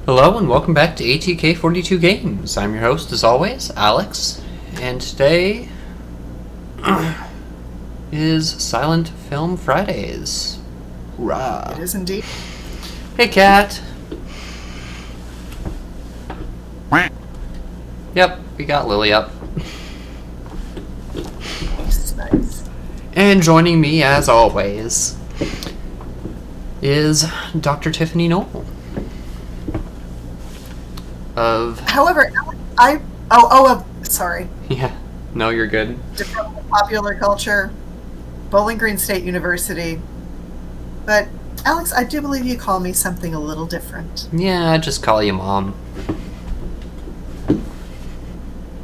Hello and welcome back to ATK 42 Games. I'm your host, as always, Alex, and today is Silent Film Fridays. Hoorah! It is indeed. Hey, Cat. Yep, we got Lily up. Nice. And joining me, as always, is Dr. Tiffany Knoll. However, sorry. Yeah, no, you're good. Department of Popular Culture, Bowling Green State University. But, Alex, I do believe you call me something a little different. Yeah, I just call you Mom.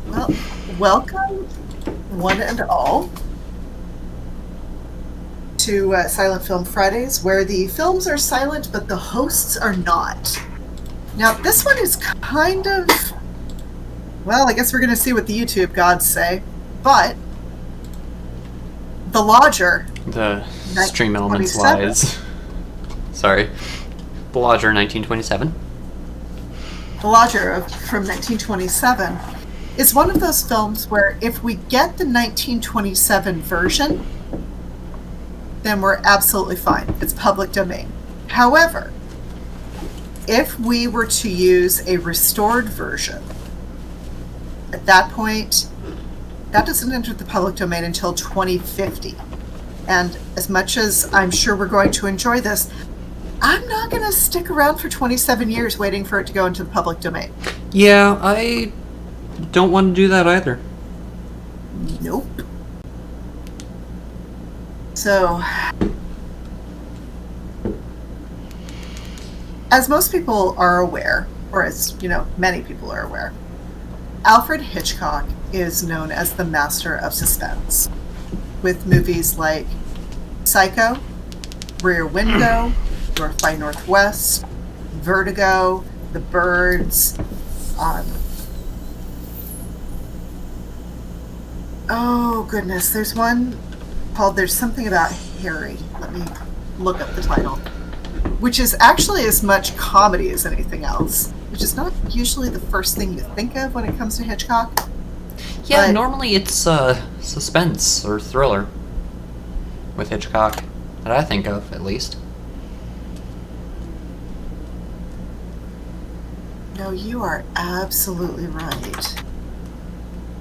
Well, welcome, one and all, to Silent Film Fridays, where the films are silent, but the hosts are not. Now, this one is kind of, well, I guess we're going to see what the YouTube gods say, but The Lodger. The Stream Elements lies. Sorry. The Lodger, 1927. The Lodger from 1927 is one of those films where if we get the 1927 version, then we're absolutely fine. It's public domain. However, if we were to use a restored version, at that point, that doesn't enter the public domain until 2050. And as much as I'm sure we're going to enjoy this, I'm not going to stick around for 27 years waiting for it to go into the public domain. Yeah, I don't want to do that either. Nope. So, as most people are aware, or as, many people are aware, Alfred Hitchcock is known as the master of suspense, with movies like Psycho, Rear Window, North by Northwest, Vertigo, The Birds, oh goodness, there's one called There's Something About Harry. Let me look up the title. Which is actually as much comedy as anything else, which is not usually the first thing you think of when it comes to Hitchcock. Yeah, but normally it's suspense or thriller with Hitchcock, that I think of, at least. No, you are absolutely right.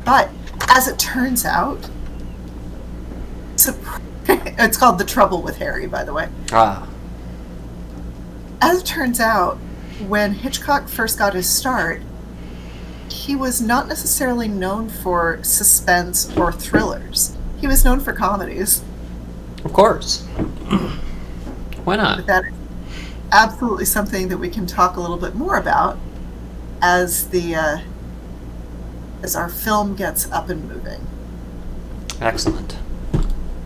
But, as it turns out, it's called The Trouble with Harry, by the way. Ah. As it turns out, when Hitchcock first got his start, he was not necessarily known for suspense or thrillers. He was known for comedies. Of course. Why not? But that is absolutely something that we can talk a little bit more about as as our film gets up and moving. Excellent.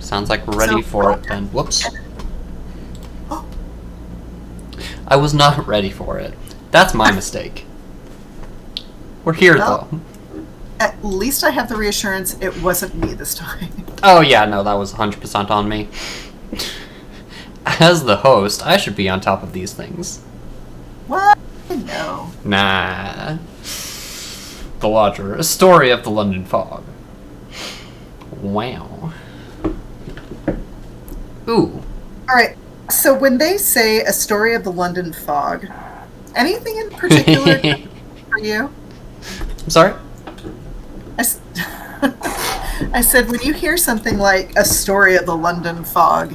Sounds like we're ready for it then. Whoops. I was not ready for it. That's my mistake. We're here, though. At least I have the reassurance it wasn't me this time. Oh, yeah, no, that was 100% on me. As the host, I should be on top of these things. What? No. Nah. The Lodger, a story of the London fog. Wow. Ooh. Alright, so when they say a story of the London fog, anything in particular for you? I'm sorry? I said, when you hear something like a story of the London fog,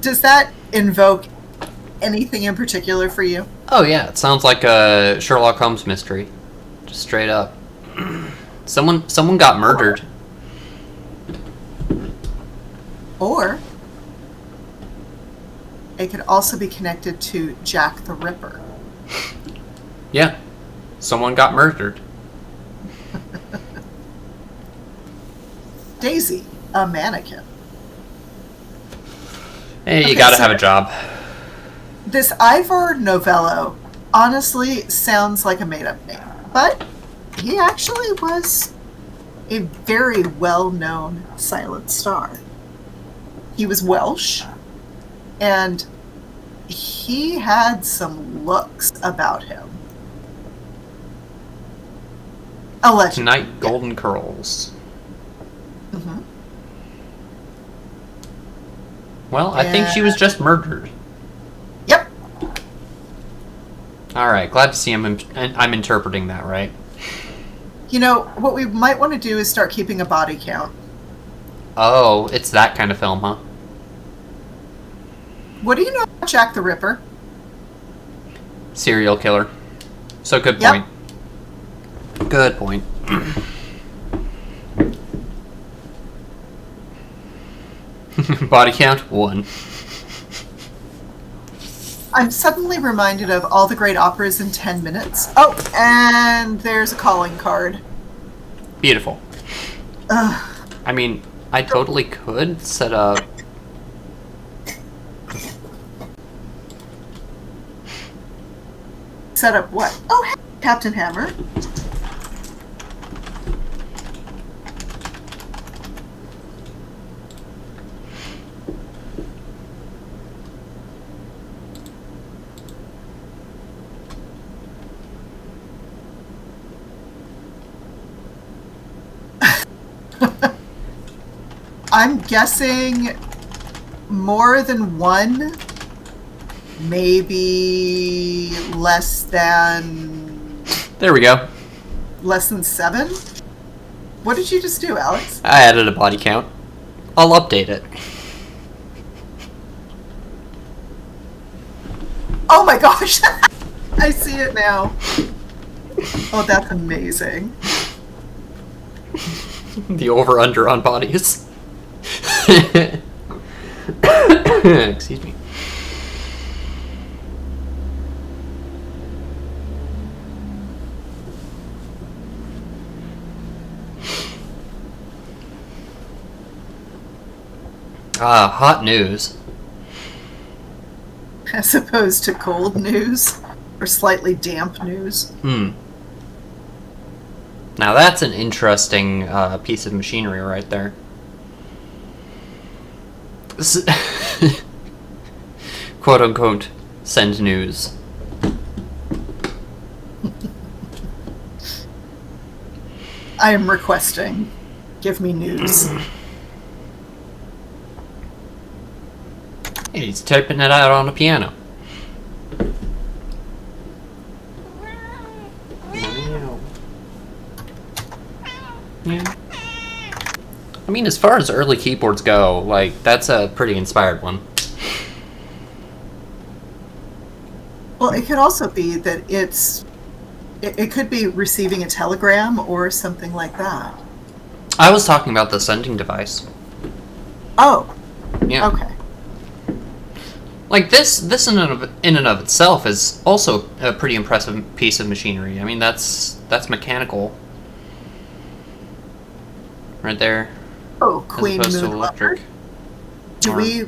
does that invoke anything in particular for you? Oh, yeah, it sounds like a Sherlock Holmes mystery. Just straight up. Someone got murdered. Or it could also be connected to Jack the Ripper. Yeah, someone got murdered. Daisy, a mannequin. Hey, you Okay, gotta so have a job. This Ivor Novello honestly sounds like a made-up name, but he actually was a very well-known silent star. He was Welsh, and he had some looks about him. Allegedly. Tonight, golden curls. Mm-hmm. Well, I think she was just murdered. Yep. Alright, glad to see I'm interpreting that right. You know, what we might want to do is start keeping a body count. Oh, it's that kind of film, huh? What do you know about Jack the Ripper? Serial killer. So good Yep. point. Good point. Body count, 1. I'm suddenly reminded of all the great operas in 10 minutes. Oh, and there's a calling card. Beautiful. Ugh. I mean, I totally could set up... Set up what? Oh, hey, Captain Hammer. I'm guessing more than 1, maybe less than There we go. 7. What did you just do, Alex? I added a body count. I'll update it. Oh my gosh! I see it now. Oh, that's amazing. The over-under on bodies. Excuse me. Hot news. As opposed to cold news or slightly damp news. Now that's an interesting piece of machinery right there. Quote unquote, send news. I am requesting. Give me news. Hey, he's typing it out on a piano. Yeah. I mean, as far as early keyboards go, like, that's a pretty inspired one. Well, it could also be that it could be receiving a telegram or something like that. I was talking about the sending device. Oh, Yeah. okay. Like, this in and of itself is also a pretty impressive piece of machinery. I mean, that's mechanical. Right there. Oh, As Queen opposed to Moon Lover. electric. Do we,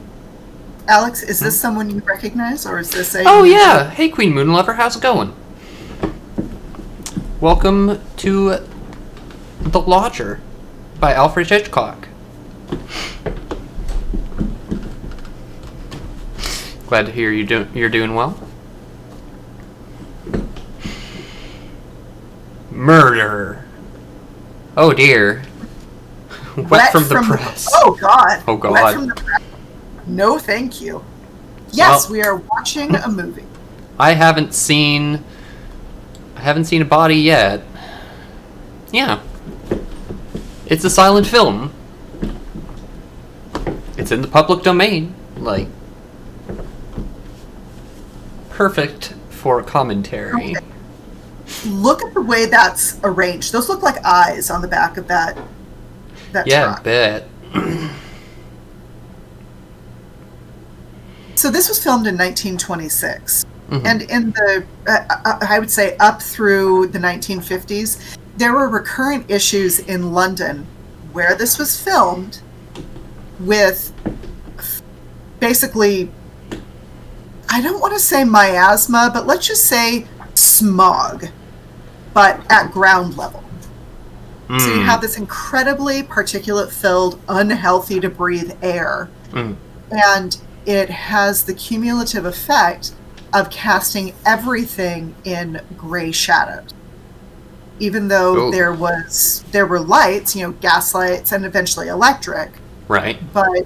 Alex? Is this someone you recognize, or is this a? Oh yeah! Hey, Queen Moonlover, how's it going? Welcome to The Lodger by Alfred Hitchcock. Glad to hear you're doing well. Murder. Oh dear. Wet from the press. Oh God. Oh God. Wet from the press. No, thank you. Yes, Well, we are watching a movie. I haven't seen a body yet. Yeah. It's a silent film. It's in the public domain. Like, perfect for commentary. Okay. Look at the way that's arranged. Those look like eyes on the back of that Yeah, truck. I bet. So this was filmed in 1926. Mhm. And in the, I would say up through the 1950s, there were recurrent issues in London where this was filmed with basically, I don't want to say miasma, but let's just say smog, but at ground level. So you have this incredibly particulate-filled, unhealthy to breathe air. And it has the cumulative effect of casting everything in gray shadows. Even though there were lights, gas lights and eventually electric. Right. But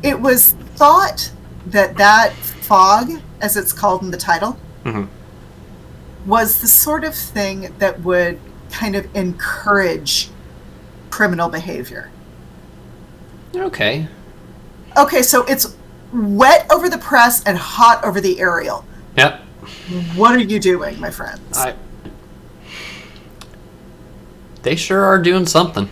it was thought that fog, as it's called in the title, was the sort of thing that would kind of encourage criminal behavior. Okay. Okay, so it's wet over the press and hot over the aerial. Yep. What are you doing, my friends? They sure are doing something.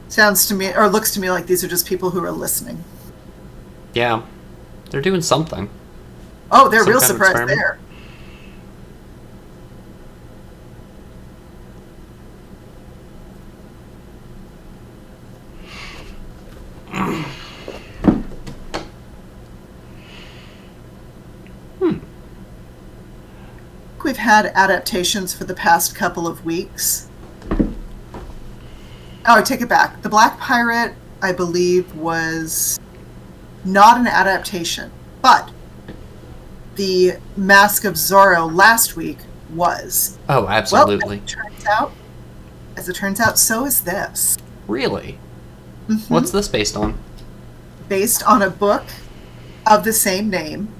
Sounds to me, or looks to me like these are just people who are listening. Yeah. They're doing something. Oh, they're real surprised there. We've had adaptations for the past couple of weeks. Oh, I take it back. The Black Pirate, I believe, was not an adaptation, but the Mask of Zorro last week was. Oh, absolutely. Well, as it turns out, so is this. Really? Mm-hmm. What's this based on? Based on a book of the same name,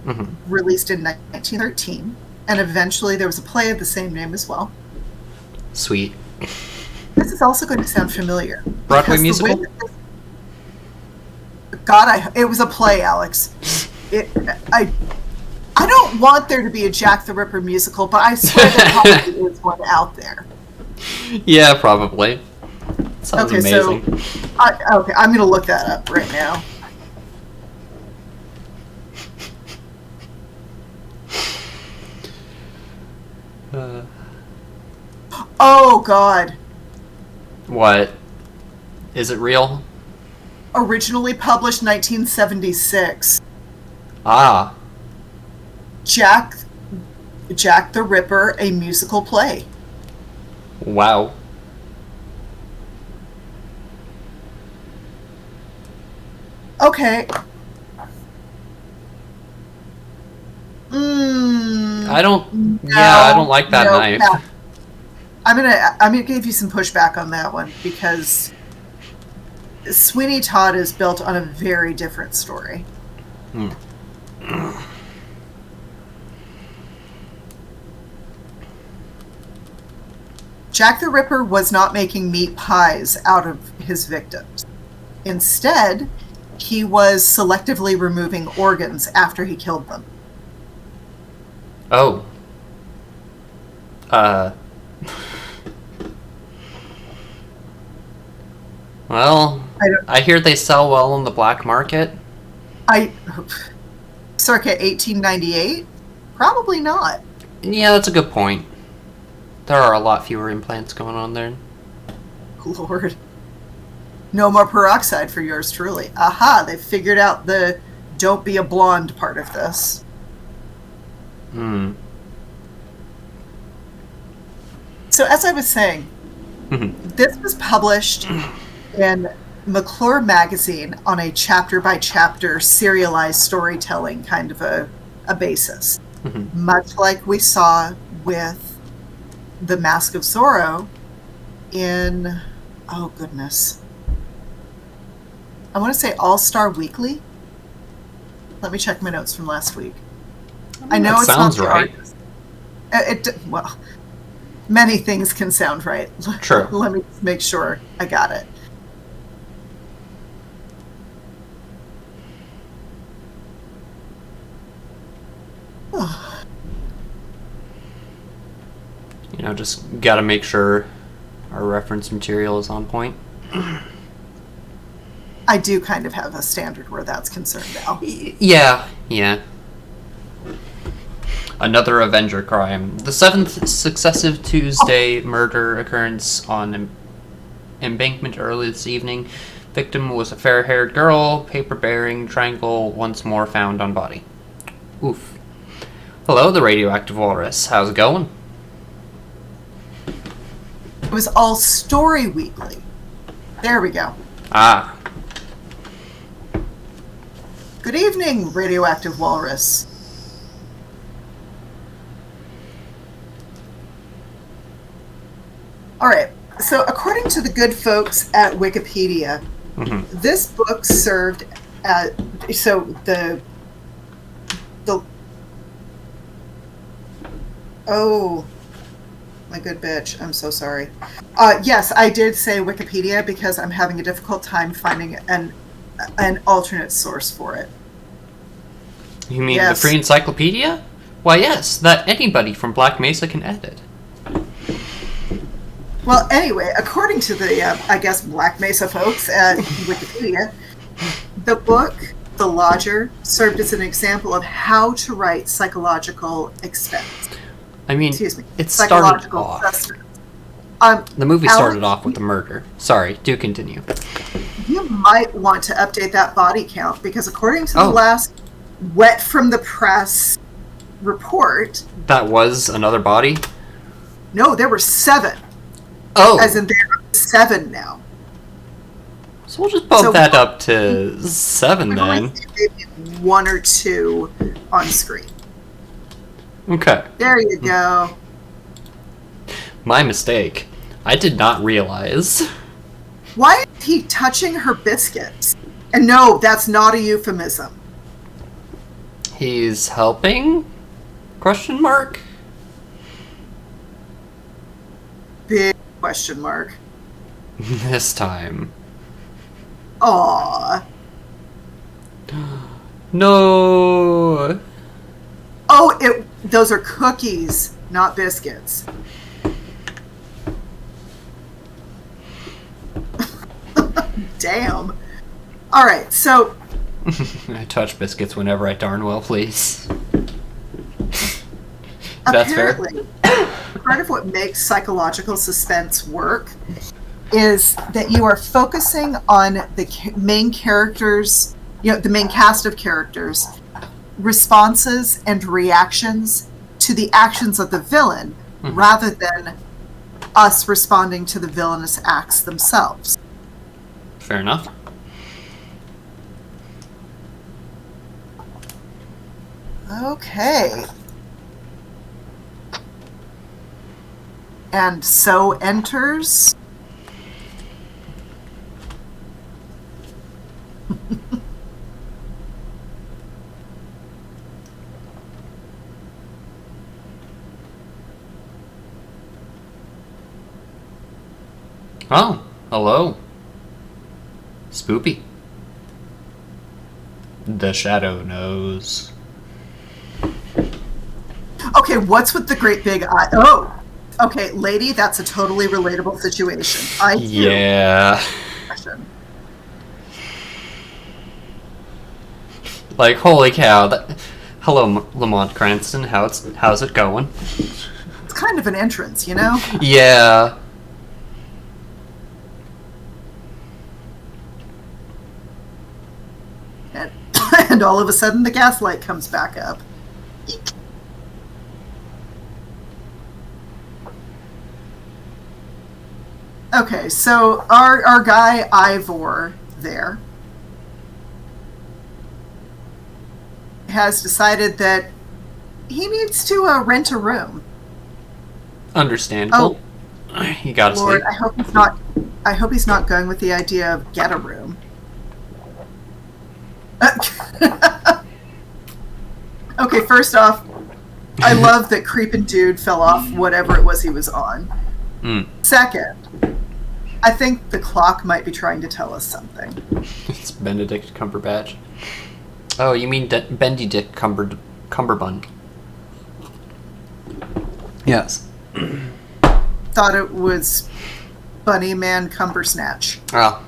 released in 1913. And eventually there was a play of the same name as well. Sweet. This is also going to sound familiar. Broadway musical? It was a play, Alex. I don't want there to be a Jack the Ripper musical, but I swear there probably is one out there. Yeah, probably. Sounds amazing. So, I'm going to look that up right now. Oh, God. What? Is it real? Originally published 1976. Ah. Jack the Ripper, a musical play. Wow. Okay. I don't like that knife. Yeah. I'm gonna give you some pushback on that one because Sweeney Todd is built on a very different story. Jack the Ripper was not making meat pies out of his victims. Instead, he was selectively removing organs after he killed them. Oh. Well, I hear they sell well on the black market. Circa 1898? Probably not. Yeah, that's a good point. There are a lot fewer implants going on there. Lord. No more peroxide for yours truly. Aha, they figured out the don't be a blonde part of this. So as I was saying, this was published in McClure magazine on a chapter-by-chapter serialized storytelling kind of a basis. Much like we saw with The Mask of Zorro in, oh goodness, I want to say All-Star Weekly. Let me check my notes from last week. I know that it's sounds not the right. artist. Well, many things can sound right. True. Let me make sure I got it. Just gotta make sure our reference material is on point. I do kind of have a standard where that's concerned now. Yeah. Another Avenger crime. The 7th successive Tuesday murder occurrence on Embankment early this evening. Victim was a fair-haired girl. Paper-bearing triangle once more found on body. Oof. Hello, the radioactive walrus. How's it going? It was All Story Weekly. There we go. Ah. Good evening, radioactive walrus. All right. So, according to the good folks at Wikipedia, this book served as oh, my good bitch. I'm so sorry. Yes, I did say Wikipedia because I'm having a difficult time finding an alternate source for it. You mean the free encyclopedia? Why, yes, that anybody from Black Mesa can edit. Well, anyway, according to the, I guess, Black Mesa folks at Wikipedia, the book, The Lodger, served as an example of how to write psychological expense. I mean, it started off. The movie started off with the murder. Sorry, do continue. You might want to update that body count, because according to the last wet from the press report... That was another body? No, there were 7. Oh. As in there are 7 now. So we'll just bump that up to 7 then. Maybe 1 or 2 on screen. Okay. There you go. My mistake. I did not realize. Why is he touching her biscuits? And no, that's not a euphemism. He's helping? Question mark? Big question mark. This time. Aww. No. Oh, those are cookies, not biscuits. Damn. All right, so... I touch biscuits whenever I darn well please. That's fair. Part of what makes psychological suspense work is that you are focusing on the main characters, the main cast of characters, responses and reactions to the actions of the villain, rather than us responding to the villainous acts themselves. Fair enough. Okay. And so enters... Oh, hello. Spoopy. The shadow knows. Okay, what's with the great big eye? Oh, okay, lady, that's a totally relatable situation. Yeah. Like, holy cow. Hello, Lamont Cranston. How's it going? It's kind of an entrance, you know? Yeah. And all of a sudden the gaslight comes back up. Eek. Okay, so our guy Ivor there has decided that he needs to rent a room. Understandable. Oh, he got to Lord, sleep. I hope he's not going with the idea of get a room. Okay, first off, I love that creepin' dude fell off whatever it was he was on. Second, I think the clock might be trying to tell us something. It's Benedict Cumberbatch. Oh, you mean Bendy Dick Cumberbund. Yes. Thought it was Bunny Man Cumbersnatch. Oh.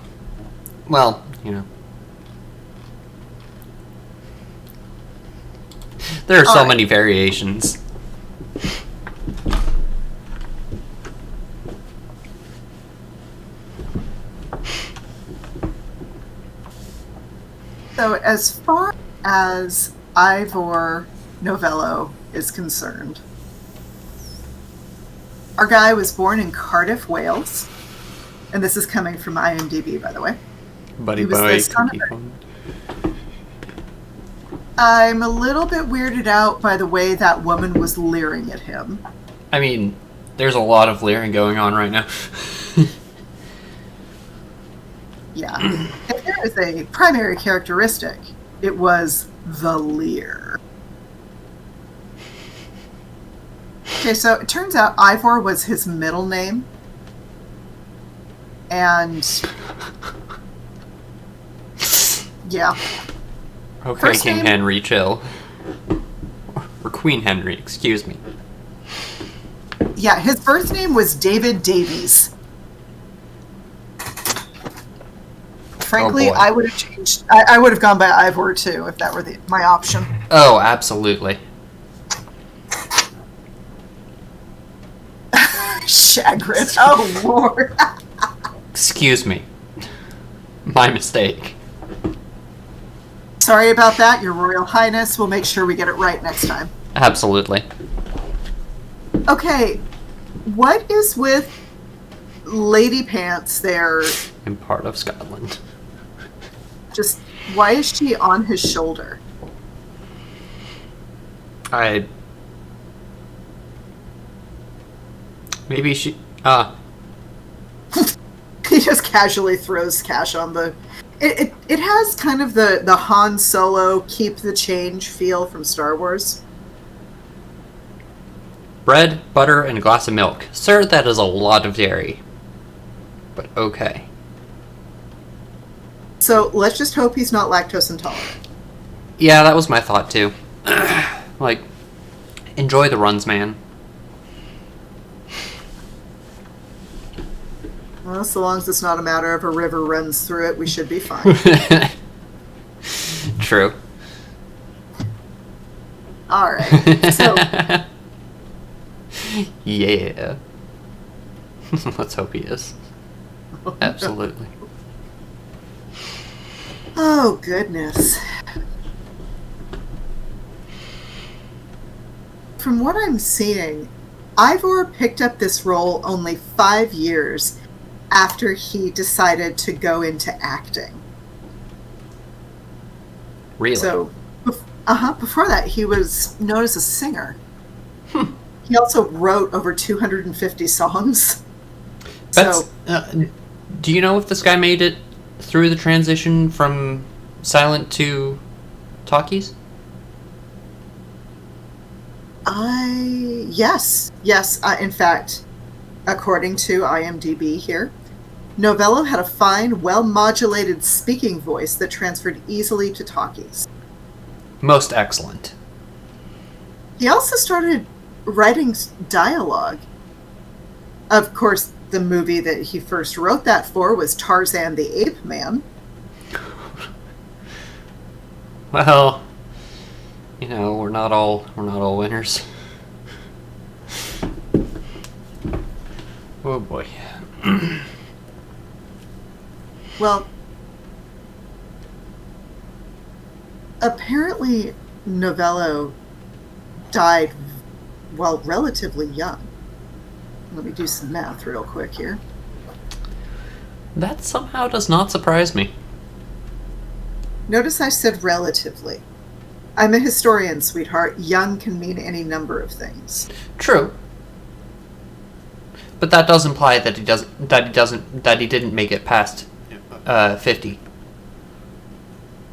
Well, you know. There are so many variations. So as far as Ivor Novello is concerned, our guy was born in Cardiff, Wales. And this is coming from IMDb, by the way. Buddy He was boy. I'm a little bit weirded out by the way that woman was leering at him. I mean, there's a lot of leering going on right now. Yeah. If there is a primary characteristic, it was the leer. Okay, so it turns out Ivor was his middle name. And yeah. Okay, First King name? Henry, chill. Or Queen Henry, excuse me. Yeah, his birth name was David Davies. Frankly, boy. I would have changed. I would have gone by Ivor too if that were my option. Oh, absolutely. Chagrin. Oh, Lord. Excuse me. My mistake. Sorry about that, Your Royal Highness. We'll make sure we get it right next time. Absolutely. Okay, what is with Lady Pants there? I'm part of Scotland. Just, why is she on his shoulder? Maybe she... He just casually throws cash on the... It has kind of the Han Solo keep the change feel from Star Wars. bread, butter, and a glass of milk. Sir, that is a lot of dairy. But okay. So let's just hope he's not lactose intolerant. Yeah, that was my thought too. Like, enjoy the runs, man. Well, so long as it's not a matter of a river runs through it, we should be fine. True. All right. So, yeah. Let's hope he is. Absolutely. oh goodness. From what I'm seeing, Ivor picked up this role only 5 years after he decided to go into acting. Really? So, before that, he was known as a singer. He also wrote over 250 songs. That's, So, do you know if this guy made it through the transition from silent to talkies? yes. In fact, according to IMDb here, Novello had a fine, well-modulated speaking voice that transferred easily to talkies. Most excellent. He also started writing dialogue. Of course, the movie that he first wrote that for was Tarzan the Ape Man. Well, you know, we're not all winners. Oh boy. Well, apparently Novello died while relatively young. Let me do some math real quick here. That somehow does not surprise me. Notice I said relatively. I'm a historian, sweetheart. Young can mean any number of things. True. But that does imply that he didn't make it past 50.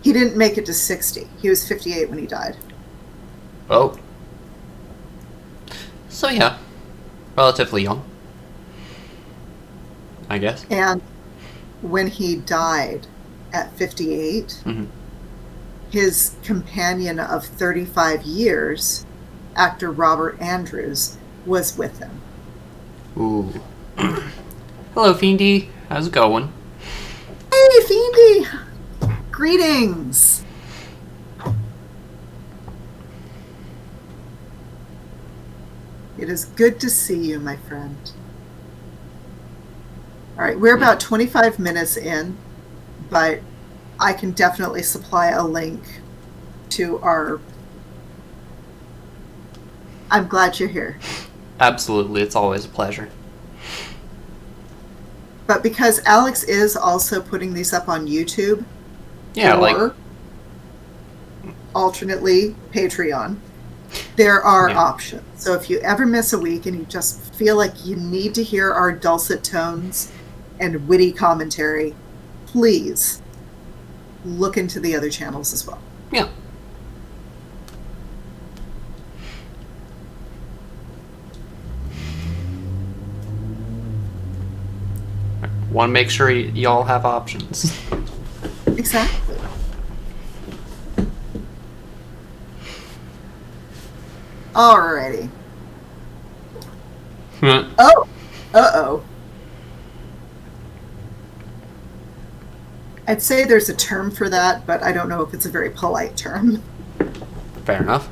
He didn't make it to 60. He was 58 when he died. Oh. So yeah, relatively young, I guess. And when he died at 58, his companion of 35 years, actor Robert Andrews, was with him. Ooh. Hello, Fiendy. How's it going? Hey, Fiendy! Greetings! It is good to see you, my friend. All right, we're about 25 minutes in, but I can definitely supply a link to our... I'm glad you're here. Absolutely, it's always a pleasure. But because Alex is also putting these up on YouTube, Yeah, like alternately Patreon, there are Yeah. options. So if you ever miss a week and you just feel like you need to hear our dulcet tones and witty commentary, please look into the other channels as well. Yeah. Want to make sure y'all have options. Exactly. Alrighty. Oh. Uh-oh. I'd say there's a term for that, but I don't know if it's a very polite term. Fair enough.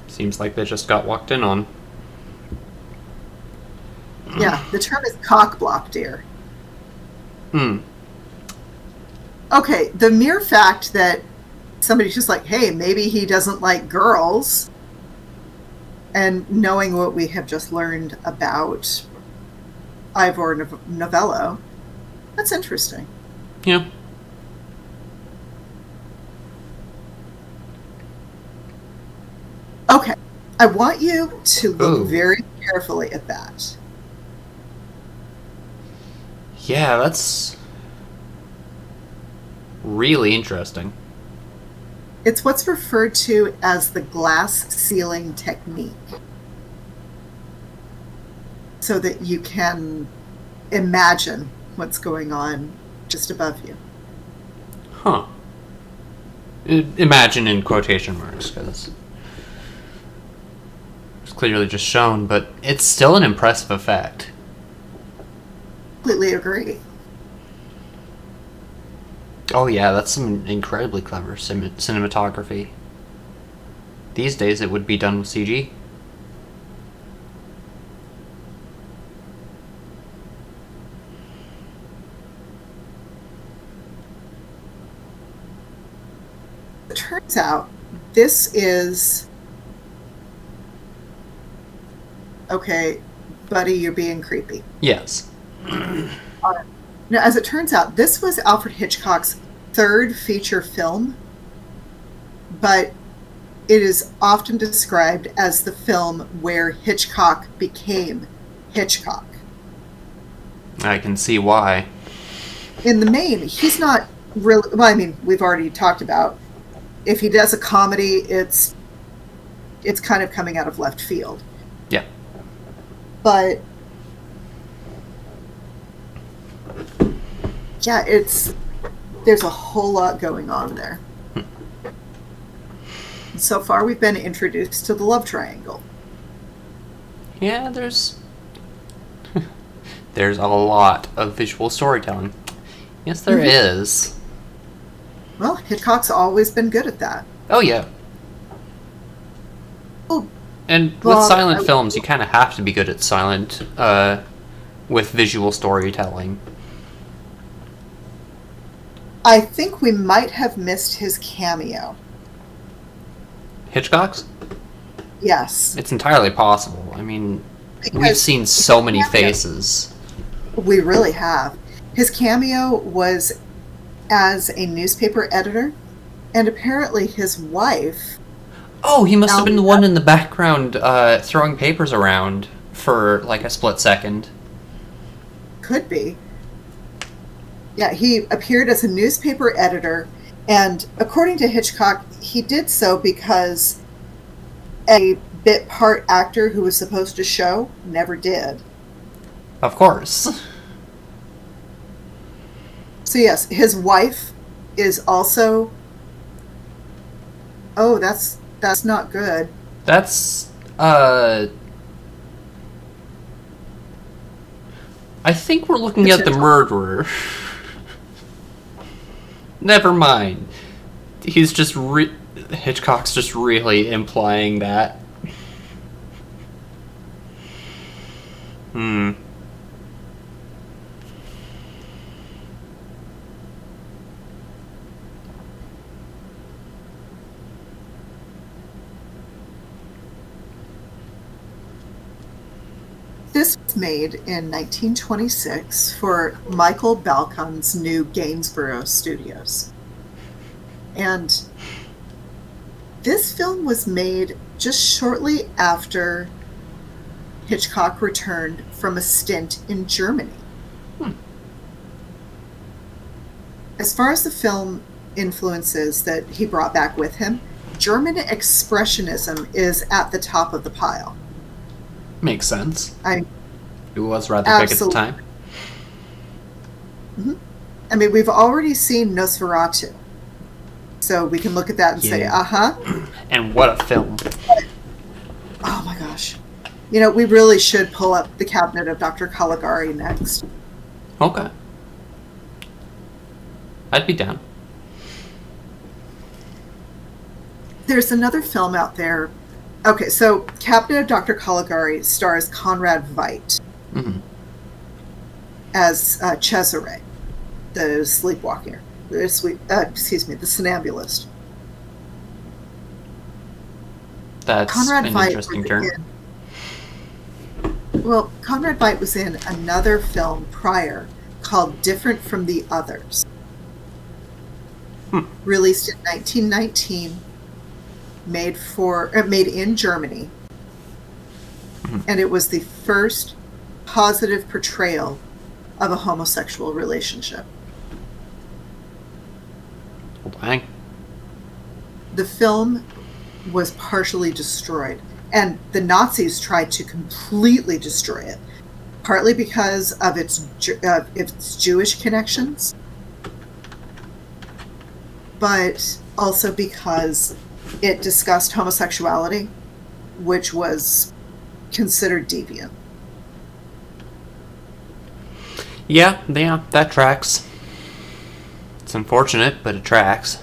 Seems like they just got walked in on. Yeah, the term is cock block, dear. Hmm. Okay, the mere fact that somebody's just like, hey, maybe he doesn't like girls, and knowing what we have just learned about Ivor Novello, that's interesting. Yeah. Okay, I want you to look Ooh. very carefully at that. Yeah, that's really interesting. It's what's referred to as the glass ceiling technique, so that you can imagine what's going on just above you. Huh. Imagine in quotation marks, because it's clearly just shown, but it's still an impressive effect. Completely agree. Oh yeah, that's some incredibly clever cinematography. These days it would be done with CG. It turns out this is... Okay, buddy, you're being creepy. Yes. Now, as it turns out, this was Alfred Hitchcock's third feature film, but it is often described as the film where Hitchcock became Hitchcock. I can see why. In the main, he's not really... Well, I mean, we've already talked about, if he does a comedy, it's kind of coming out of left field. Yeah. But yeah, there's a whole lot going on there. So far, we've been introduced to the love triangle. Yeah, there's a lot of visual storytelling. Yes, there is. Well, Hitchcock's always been good at that. Oh yeah. Oh, And with well, silent films, you kind of have to be good at silent, with visual storytelling. I think we might have missed his cameo. Hitchcock's? Yes. It's entirely possible. I mean, we've Because seen so many cameo- faces. We really have. His cameo was as a newspaper editor, and apparently his wife... Oh, he must have been the one in the background throwing papers around for like a split second. Could be. Yeah, he appeared as a newspaper editor, and according to Hitchcock, he did so because a bit part actor who was supposed to show never did. Of course. So yes, his wife is also... Oh, that's not good. That's, I think we're looking at the murderer. Never mind. He's just Hitchcock's just really implying that. Hmm. This was made in 1926 for Michael Balcon's new Gainsborough studios. And this film was made just shortly after Hitchcock returned from a stint in Germany. As far as the film influences that he brought back with him, German Expressionism is at the top of the pile. Makes sense. It was rather big at the time. Mm-hmm. I mean, we've already seen Nosferatu. So we can look at that and say, And what a film. Oh my gosh. You know, we really should pull up the Cabinet of Dr. Caligari next. Okay. I'd be down. There's another film out there. Okay, so Cabinet of Dr. Caligari stars Conrad Veidt as Cesare, the sleepwalker. The somnambulist. That's Conrad an Veidt interesting turn. Conrad Veidt was in another film prior called Different from the Others. Released in 1919, made in Germany. And it was the first positive portrayal of a homosexual relationship. Dang. The film was partially destroyed, and the Nazis tried to completely destroy it, partly because of its Jewish connections, but also because it discussed homosexuality, which was considered deviant. Yeah, that tracks. It's unfortunate, but it tracks.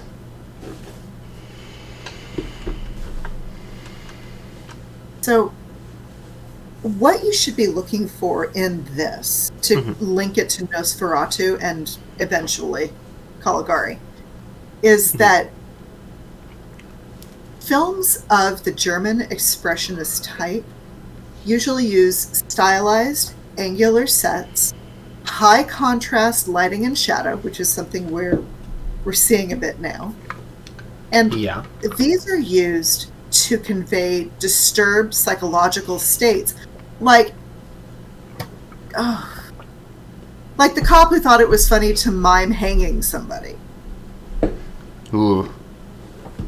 So, what you should be looking for in this, to link it to Nosferatu and eventually Caligari, is that films of the German Expressionist type usually use stylized, angular sets, high contrast lighting and shadow, which is something we're seeing a bit now. And these are used to convey disturbed psychological states, like the cop who thought it was funny to mime hanging somebody. Ooh.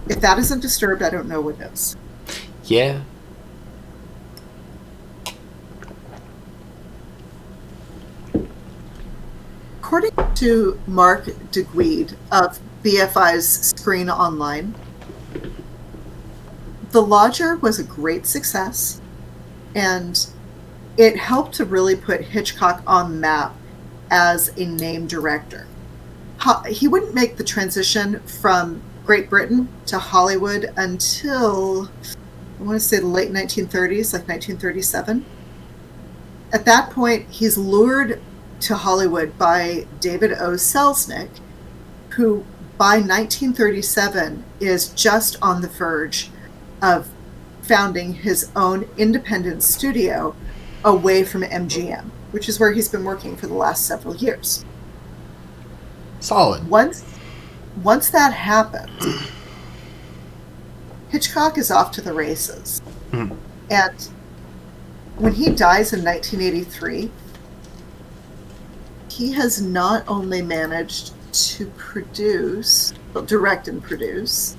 If that isn't disturbed, I don't know what is. Yeah. According to Mark DeGuide of BFI's Screen Online, The Lodger was a great success, and it helped to really put Hitchcock on the map as a name director. He wouldn't make the transition from Great Britain to Hollywood until, I want to say, the late 1930s, like 1937. At that point, he's lured to Hollywood by David O. Selznick, who by 1937 is just on the verge of founding his own independent studio away from MGM, which is where he's been working for the last several years. Solid. Once that happens, Hitchcock is off to the races. And when he dies in 1983, he has not only managed to direct and produce.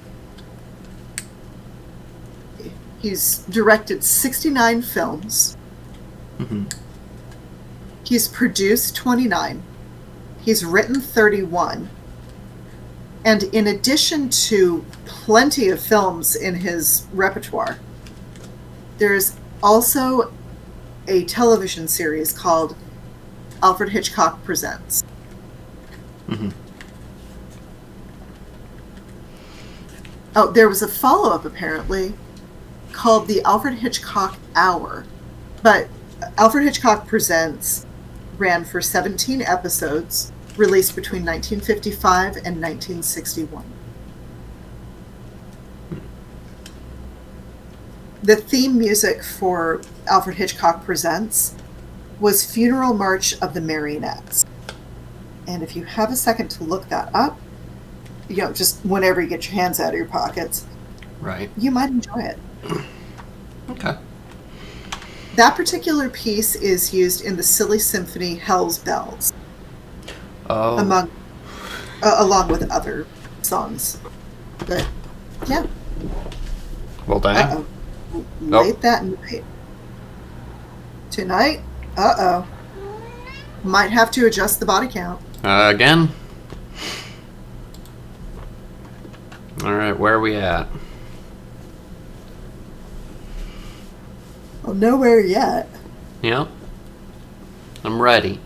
He's directed 69 films. He's produced 29. He's written 31. And in addition to plenty of films in his repertoire, there's also a television series called Alfred Hitchcock Presents. Oh, there was a follow-up apparently called the Alfred Hitchcock Hour, but Alfred Hitchcock Presents ran for 17 episodes, released between 1955 and 1961. The theme music for Alfred Hitchcock Presents was Funeral March of the Marionettes. And if you have a second to look that up, just whenever you get your hands out of your pockets, Right. you might enjoy it. Okay. That particular piece is used in the Silly Symphony Hell's Bells, Oh. along with other songs. But, yeah. Well, dang. Uh-oh. Late that night. Tonight? Uh-oh. Might have to adjust the body count. Again? Alright, where are we at? Well, nowhere yet. Yep. I'm ready.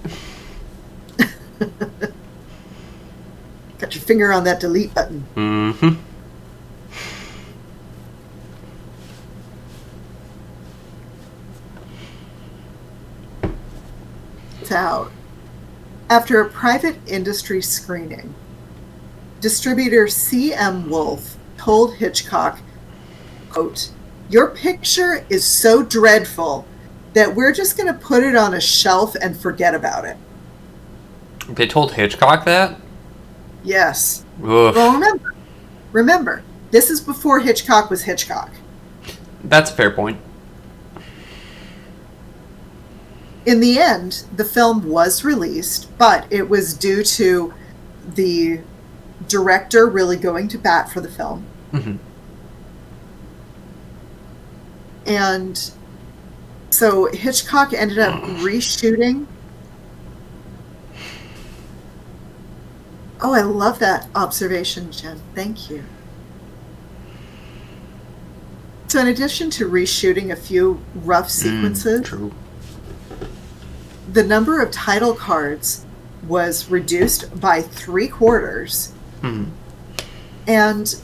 Got your finger on that delete button. Mm-hmm. It's out. After a private industry screening, distributor C.M. Wolfe told Hitchcock, quote, "Your picture is so dreadful that we're just going to put it on a shelf and forget about it." They told Hitchcock that? Yes. Oof. Well, remember, this is before Hitchcock was Hitchcock. That's a fair point. In the end, the film was released, but it was due to the director really going to bat for the film. Mm-hmm. And so Hitchcock ended up reshooting. Oh, I love that observation, Jen. Thank you. So in addition to reshooting a few rough sequences, True. the number of title cards was reduced by 3/4, and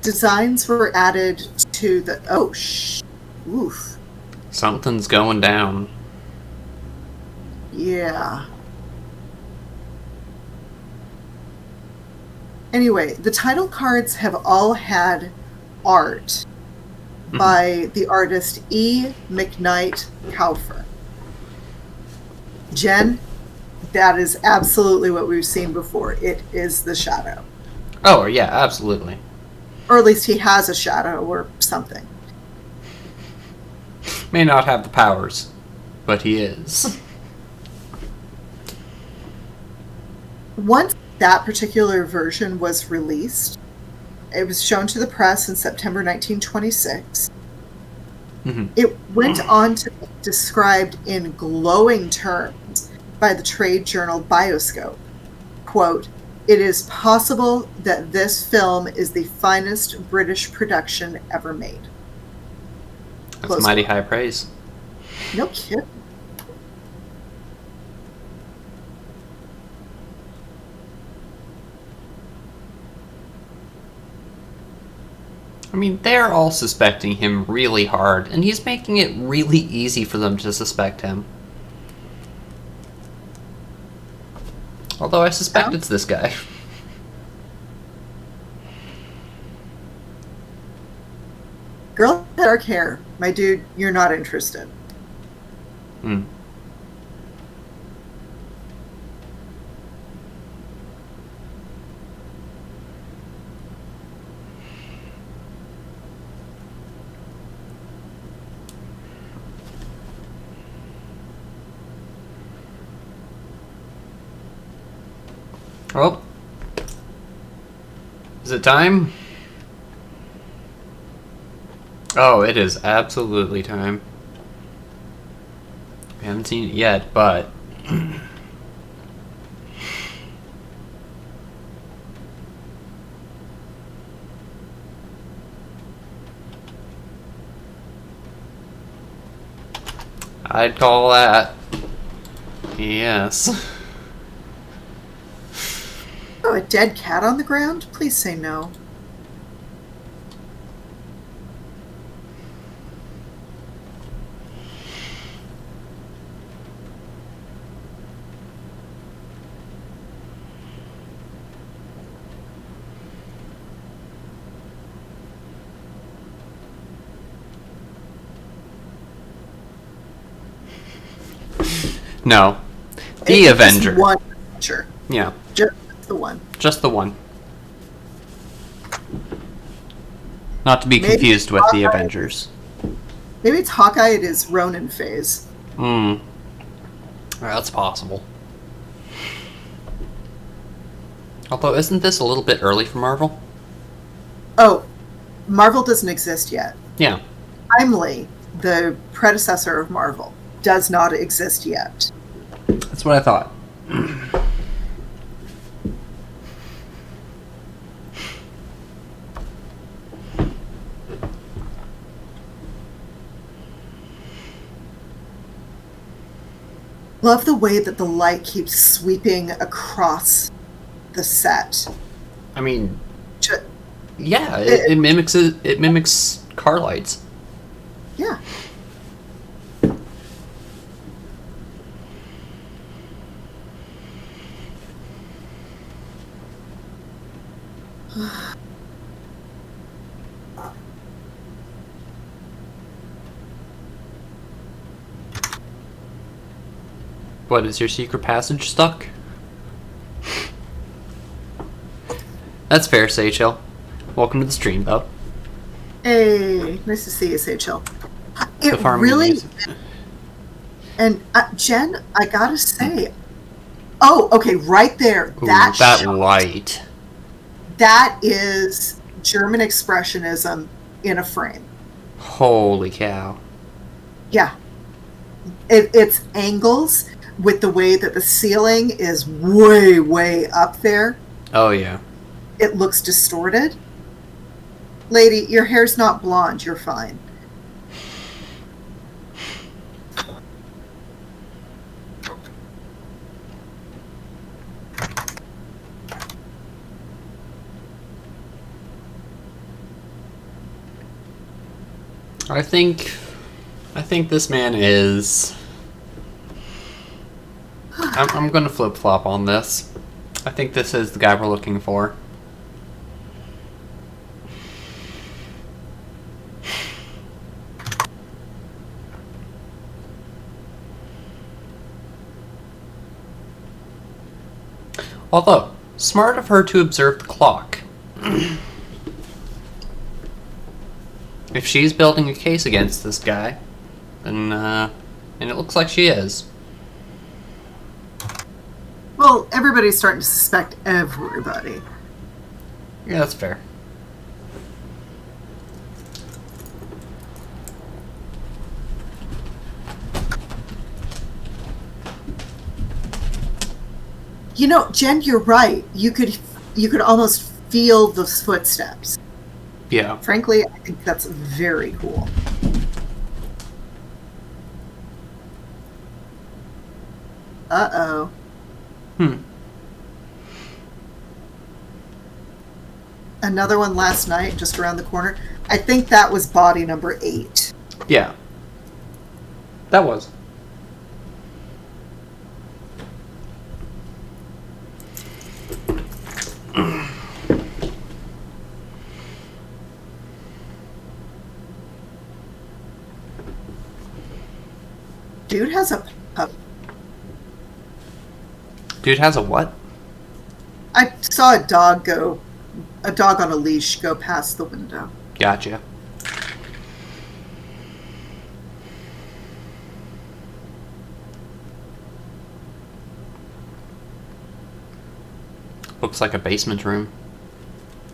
designs were added to the... Oof. Something's going down. Yeah. Anyway, the title cards have all had art by the artist E. McKnight Kauffer. Jen, that is absolutely what we've seen before. It is the shadow. Oh, yeah, absolutely. Or at least he has a shadow or something. May not have the powers, but he is. Once that particular version was released, it was shown to the press in September 1926. It went on to be described in glowing terms by the trade journal Bioscope. Quote, "It is possible that this film is the finest British production ever made." That's Close mighty quote. high praise. No kidding. I mean, they're all suspecting him really hard, and he's making it really easy for them to suspect him. Although I suspect it's this guy. Girl with dark hair. My dude, you're not interested. Well, is it time? Oh, it is absolutely time. We haven't seen it yet, but... I'd call that. Yes. Oh, a dead cat on the ground? Please say no. No. The It's Avenger. just one Avenger. Yeah. Just the one. Just the one. Not to be Maybe confused with the Hawkeye. Avengers. Maybe it's Hawkeye at his Ronin phase. That's possible. Although, isn't this a little bit early for Marvel? Oh, Marvel doesn't exist yet. Yeah. Timely, the predecessor of Marvel, does not exist yet. That's what I thought. Love the way that the light keeps sweeping across the set. I mean, Ju- yeah, it mimics car lights. Yeah. What, is your secret passage stuck? That's fair, Seychelles. Welcome to the stream, though. Hey, nice to see you, Seychelles. The It farming really, music. and Jen, I gotta say, oh, okay, right there, Ooh, that that shot, light. that is German expressionism in a frame. Holy cow. Yeah, it's angles with the way that the ceiling is way, way up there. Oh, yeah. It looks distorted. Lady, your hair's not blonde. You're fine. I think this man is... I'm gonna flip-flop on this. I think this is the guy we're looking for. Although, smart of her to observe the clock. If she's building a case against this guy, then, and it looks like she is. Well, everybody's starting to suspect everybody. Yeah, that's fair. You know, Jen, you're right. You could almost feel those footsteps. Yeah. Frankly, I think that's very cool. Uh-oh. Another one last night, just around the corner. I think that was body number 8. Yeah. That was. Dude has a pup. Dude has a what? I saw a dog on a leash go past the window. Gotcha. Looks like a basement room.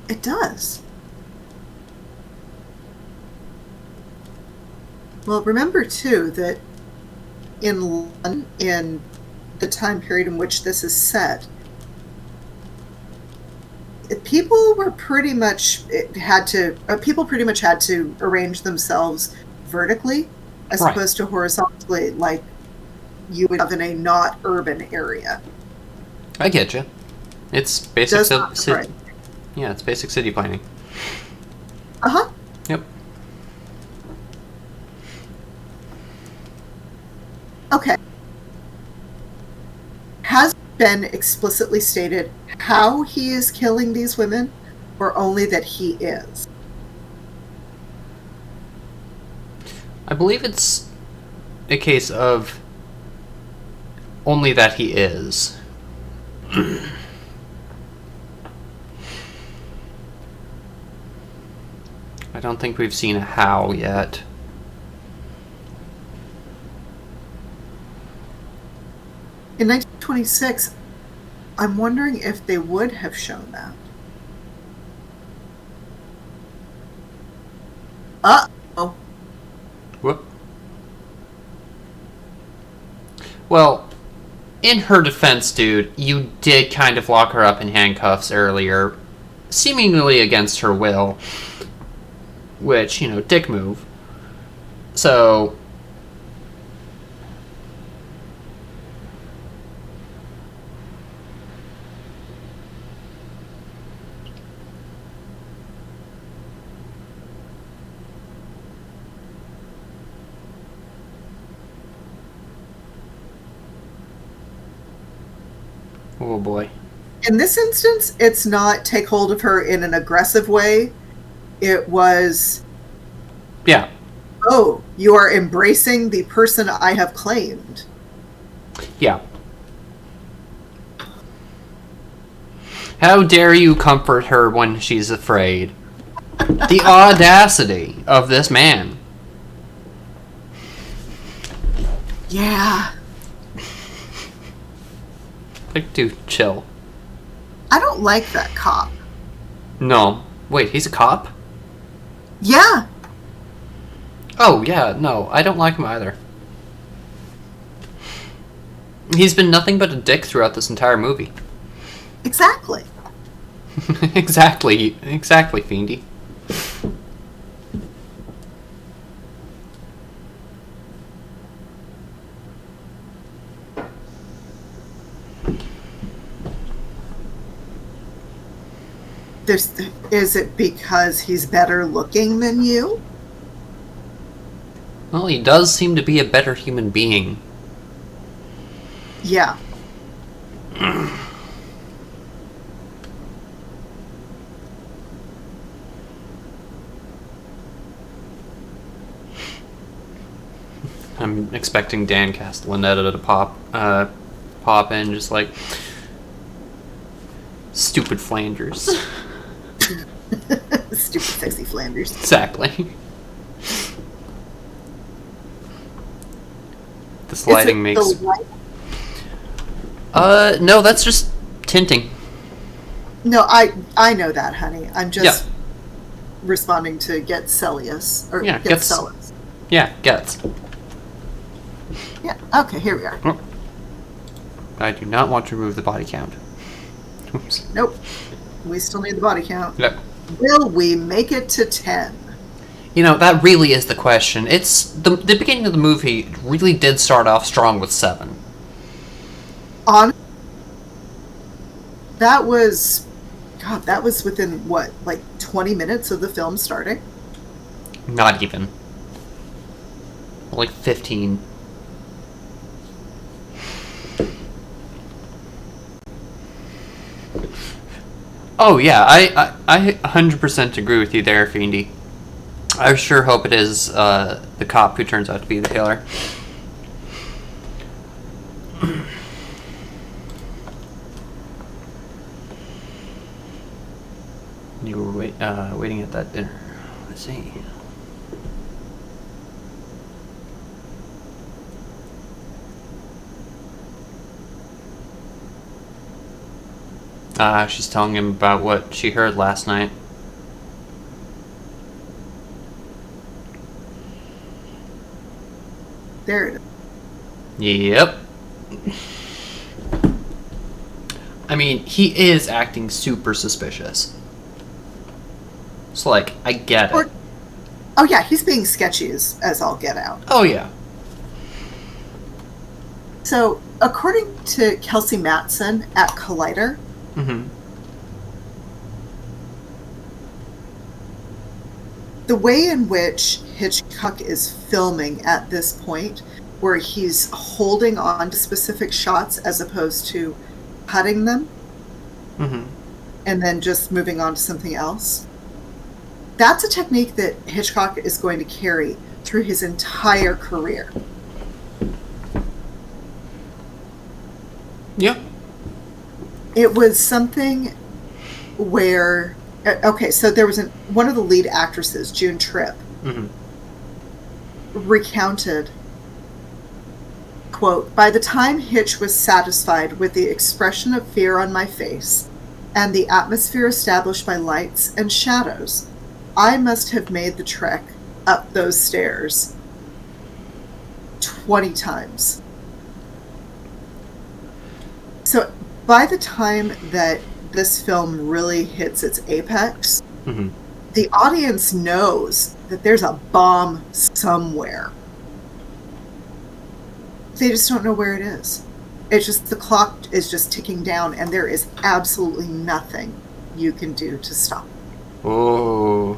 It does. Well, remember too that in the time period in which this is set, people pretty much had to arrange themselves vertically as Right. opposed to horizontally, like you would have in a not urban area. I get you. It's basic Does not city. right. Yeah, it's basic city planning. Uh-huh. Yep. Okay. Has it been explicitly stated how he is killing these women, or only that he is? I believe it's a case of Only that he is. I don't think we've seen a how yet. In 1926, I'm wondering if they would have shown that. Uh-oh. Whoop. Well, in her defense, dude, you did kind of lock her up in handcuffs earlier, seemingly against her will. Which, dick move. So... Oh boy. In this instance, it's not take hold of her in an aggressive way. It was, yeah. Oh, you are embracing the person I have claimed. Yeah. How dare you comfort her when she's afraid? The audacity of this man. Yeah. Like, dude, chill. I don't like that cop. No. Wait, he's a cop? Yeah. Oh, yeah, no, I don't like him either. He's been nothing but a dick throughout this entire movie. Exactly. Exactly, Fiendy. Is it because he's better looking than you? Well, he does seem to be a better human being. Yeah. I'm expecting Dan Castellaneta to pop in, just like stupid Flanders. Stupid, sexy Flanders. Exactly. This lighting makes. No, that's just tinting. No, I know that, honey. I'm just responding to Get Celius or Yeah, Get Celius. Yeah, gets. Yeah. Okay, here we are. Oh. I do not want to remove the body count. Oops. Nope. We still need the body count. Yep. Will we make it to 10? That really is the question. It's the beginning of the movie really did start off strong with 7. That was within what, like 20 minutes of the film starting? Not even. Like 15. Oh yeah, I 100% agree with you there, Fiendy. I sure hope it is the cop who turns out to be the killer. You were waiting at that dinner. Let's see. She's telling him about what she heard last night. There it is. Yep. I mean, he is acting super suspicious. So, like, I get it. Oh yeah, he's being sketchy as all get out. Oh yeah. So, according to Kelsey Matson at Collider, the way in which Hitchcock is filming at this point, where he's holding on to specific shots as opposed to cutting them, and then just moving on to something else, that's a technique that Hitchcock is going to carry through his entire career. It was something where, okay, so there was one of the lead actresses, June Tripp, recounted, quote, "By the time Hitch was satisfied with the expression of fear on my face and the atmosphere established by lights and shadows, I must have made the trek up those stairs 20 times." So by the time that this film really hits its apex, the audience knows that there's a bomb somewhere. They just don't know where it is. It's just the clock is just ticking down, and there is absolutely nothing you can do to stop it. Oh.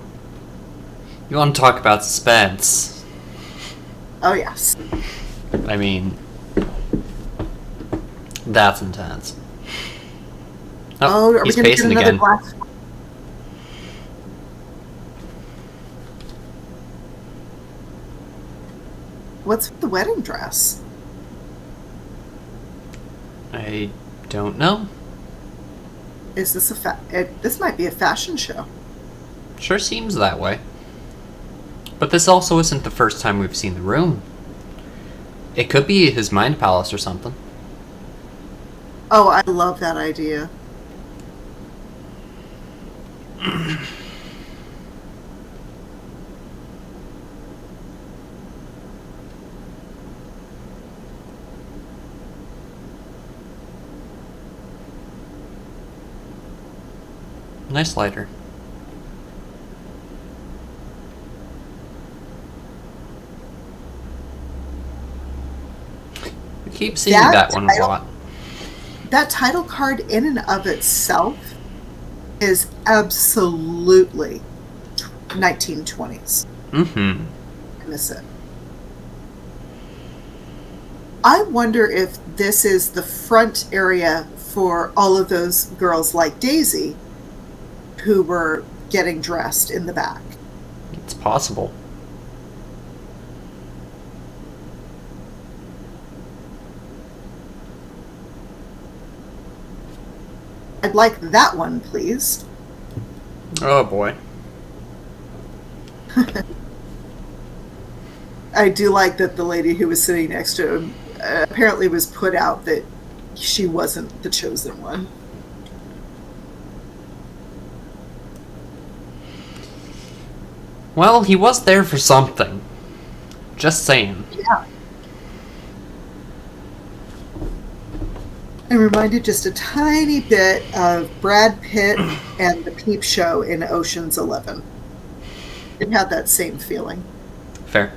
You want to talk about suspense? Oh, yes. I mean, that's intense. Oh, are we he's going to get pacing another again. glass? What's with the wedding dress? I don't know. Is this this might be a fashion show. Sure seems that way. But this also isn't the first time we've seen the room. It could be his mind palace or something. Oh, I love that idea. Nice lighter. We keep seeing that one a lot. That title card in and of itself is absolutely 1920s. I miss it. I wonder if this is the front area for all of those girls like Daisy who were getting dressed in the back. It's possible. I'd like that one, please. Oh boy. I do like that the lady who was sitting next to him apparently was put out that she wasn't the chosen one. Well, he was there for something. Just saying. Yeah. I'm reminded just a tiny bit of Brad Pitt and the Peep Show in Ocean's 11. It had that same feeling. Fair.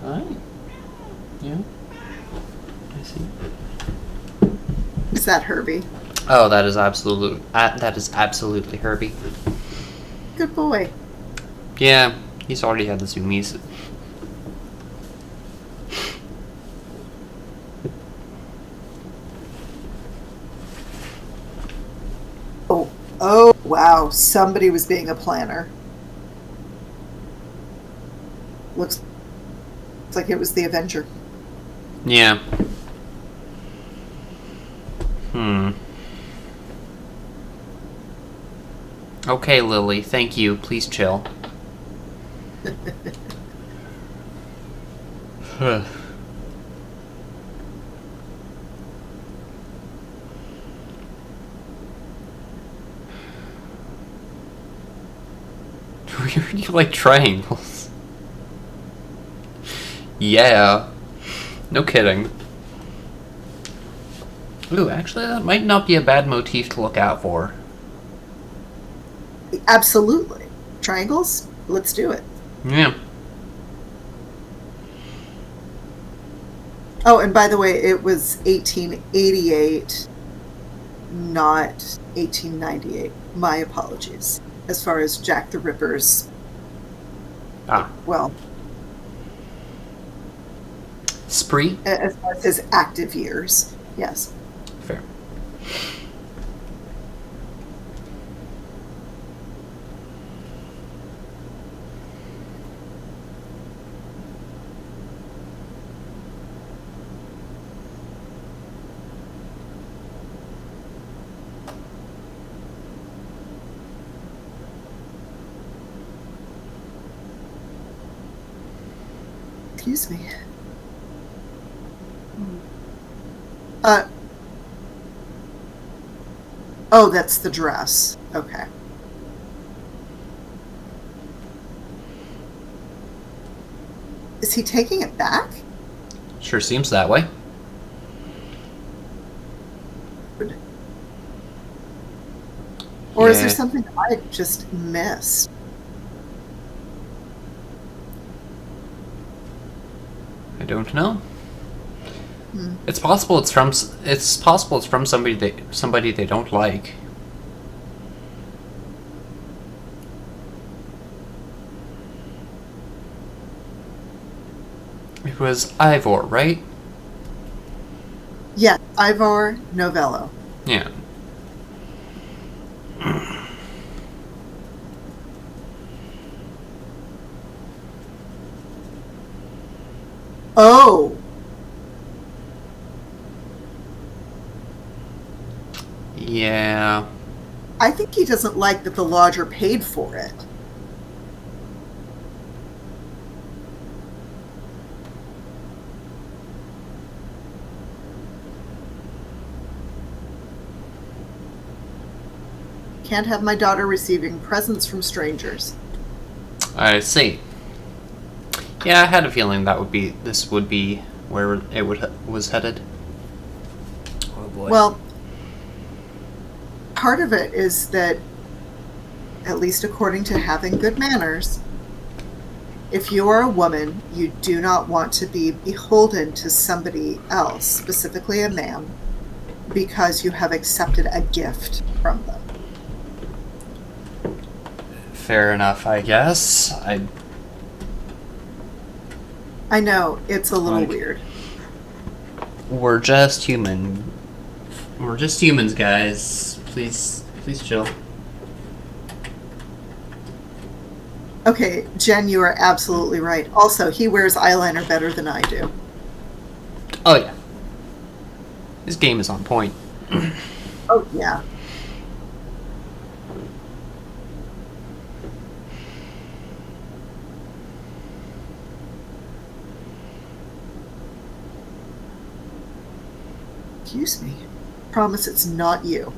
Alright. Yeah. I see. Is that Herbie? Oh, that is absolutely Herbie. Good boy. Yeah, he's already had the zoomies. Oh, wow. Somebody was being a planner. Looks like it was the Avenger. Yeah. Okay, Lily, thank you. Please chill. You like triangles? Yeah. No kidding. Ooh, actually, that might not be a bad motif to look out for. Absolutely. Triangles? Let's do it. Yeah. Oh, and by the way, it was 1888, not 1898. My apologies. As far as Jack the Ripper's, well, spree? as far as his active years, yes. Fair. Excuse me. Oh, that's the dress. Okay. Is he taking it back? Sure seems that way. Or is there Yeah. something I just missed? I don't know. It's possible it's from somebody they don't like. It was Ivor, right? Yeah, Ivor Novello. Yeah. Oh, Yeah. I think he doesn't like that the lodger paid for it. Can't have my daughter receiving presents from strangers. I see. Yeah, I had a feeling this would be where it was headed. Oh boy. Well, part of it is that, at least according to having good manners, if you are a woman, you do not want to be beholden to somebody else, specifically a man, because you have accepted a gift from them. Fair enough, I guess. I know, it's a little Like- weird. We're just human. We're just humans, guys. Please chill. Okay, Jen, you are absolutely right. Also, he wears eyeliner better than I do. Oh yeah. This game is on point. Oh, yeah. Excuse me. Promise it's not you.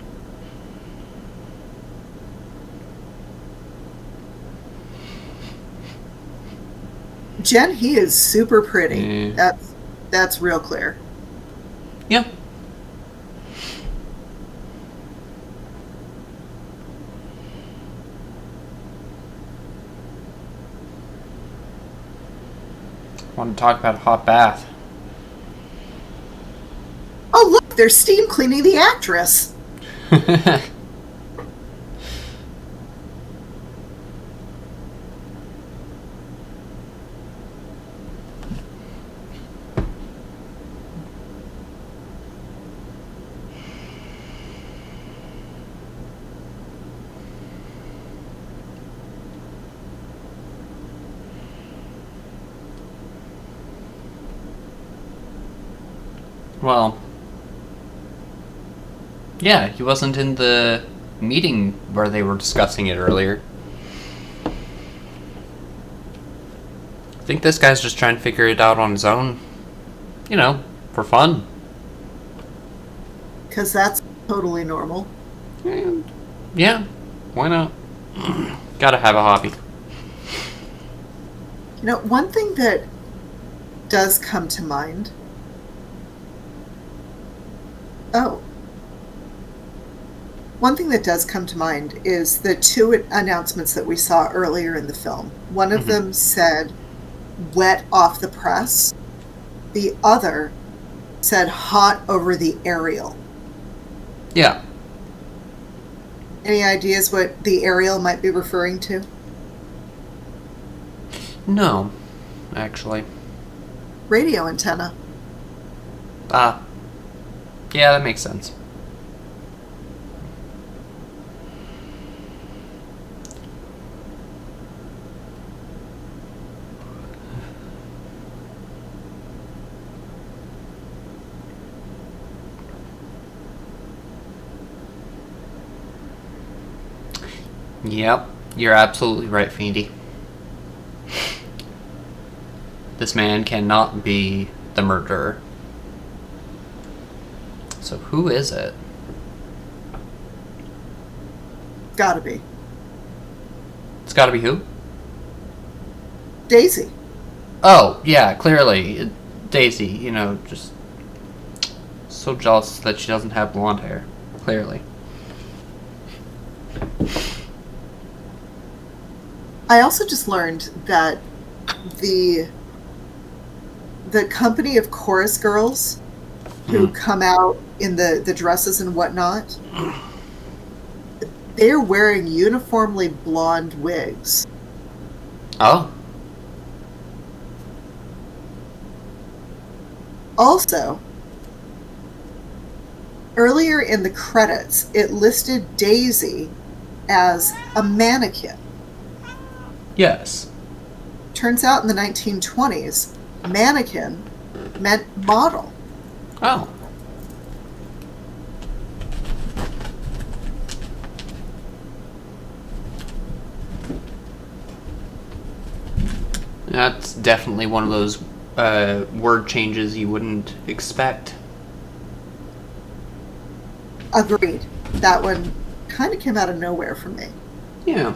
Jen, he is super pretty. Mm. That's real clear. Yeah. Want to talk about a hot bath? Oh, look, there's steam cleaning the actress. Well, yeah, he wasn't in the meeting where they were discussing it earlier. I think this guy's just trying to figure it out on his own. You know, for fun. Because that's totally normal. And, yeah, why not? Gotta have a hobby. You know, one thing that does come to mind. Oh. One thing that does come to mind is the two announcements that we saw earlier in the film. One of them said, wet off the press. The other said, hot over the aerial. Yeah. Any ideas what the aerial might be referring to? No, actually. Radio antenna. Ah. Yeah, that makes sense. Yep, you're absolutely right, Fiendy. this man cannot be the murderer. So who is it? Gotta be. It's gotta be who? Daisy. Oh, yeah, clearly. Daisy, you know, just so jealous that she doesn't have blonde hair. Clearly. I also just learned that the company of chorus girls who come out in the dresses and whatnot, they're wearing uniformly blonde wigs. Oh. Also, earlier in the credits, it listed Daisy as a mannequin. Yes. Turns out in the 1920s, mannequin meant model. Oh. That's definitely one of those word changes you wouldn't expect. Agreed. That one kind of came out of nowhere for me. Yeah.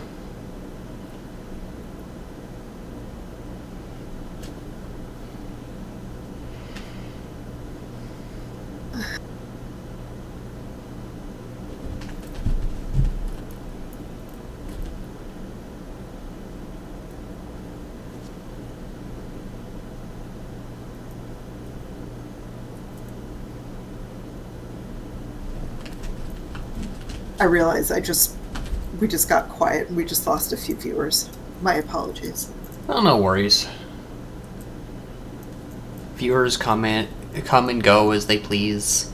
I realize we just got quiet and we just lost a few viewers. My apologies. Oh, no worries. Viewers come and go as they please.